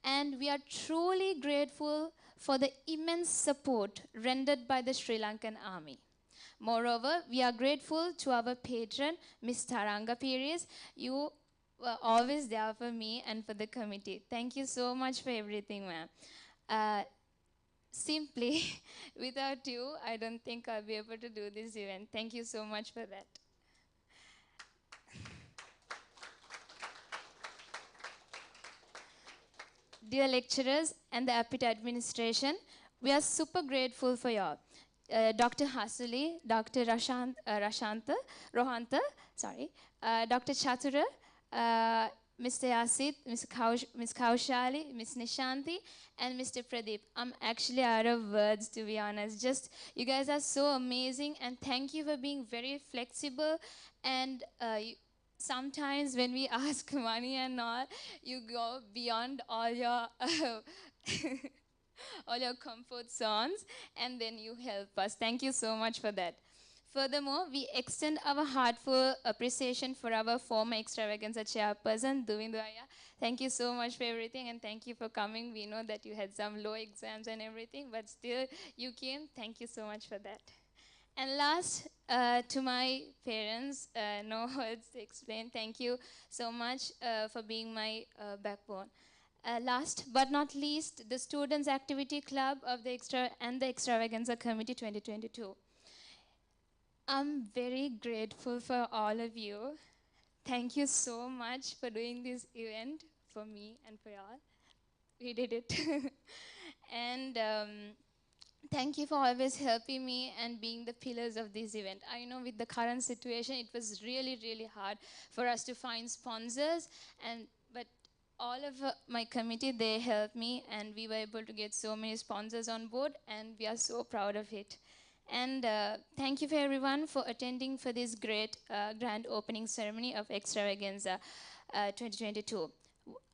And we are truly grateful for the immense support rendered by the Sri Lankan Army. Moreover, we are grateful to our patron, Ms. Taranga Pires. You were always there for me and for the committee. Thank you so much for everything, ma'am. Simply, without you, I don't think I'll be able to do this event. Thank you so much for that. Dear lecturers and the APIT administration, we are super grateful for y'all. Dr. Hasuli, Dr. Rohanta, Dr. Chatura, Mr. Yasid, Ms. Kaushali, Ms. Nishanti, and Mr. Pradeep. I'm actually out of words, to be honest. You guys are so amazing, and thank you for being very flexible. And sometimes when we ask money and all, you go beyond all your all your comfort zones, and then you help us. Thank you so much for that. Furthermore, we extend our heartfelt appreciation for our former Extravaganza chairperson, Duvindaya. Thank you so much for everything, and thank you for coming. We know that you had some low exams and everything, but still you came. Thank you so much for that. And last, to my parents, no words to explain. Thank you so much for being my backbone. Last but not least, the Students' Activity Club of the Extravaganza Committee 2022. I'm very grateful for all of you. Thank you so much for doing this event for me and for y'all. We did it. And thank you for always helping me and being the pillars of this event. I know with the current situation, it was really, really hard for us to find sponsors, but all of my committee, they helped me, and we were able to get so many sponsors on board, and we are so proud of it. And thank you for everyone for attending for this great grand opening ceremony of Extravaganza 2022.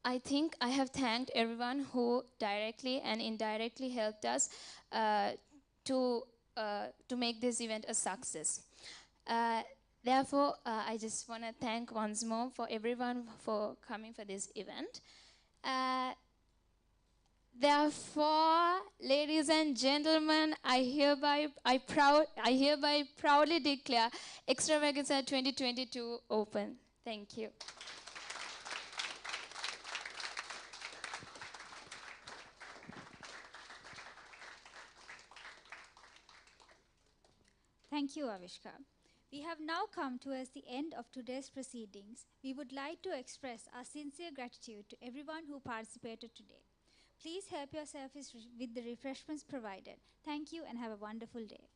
I think I have thanked everyone who directly and indirectly helped us to make this event a success. Therefore, I just want to thank once more for everyone for coming for this event. Therefore, ladies and gentlemen, I hereby proudly declare Extravaganza 2022 open. Thank you. Thank you, Avishka. We have now come towards the end of today's proceedings. We would like to express our sincere gratitude to everyone who participated today. Please help yourself with the refreshments provided. Thank you and have a wonderful day.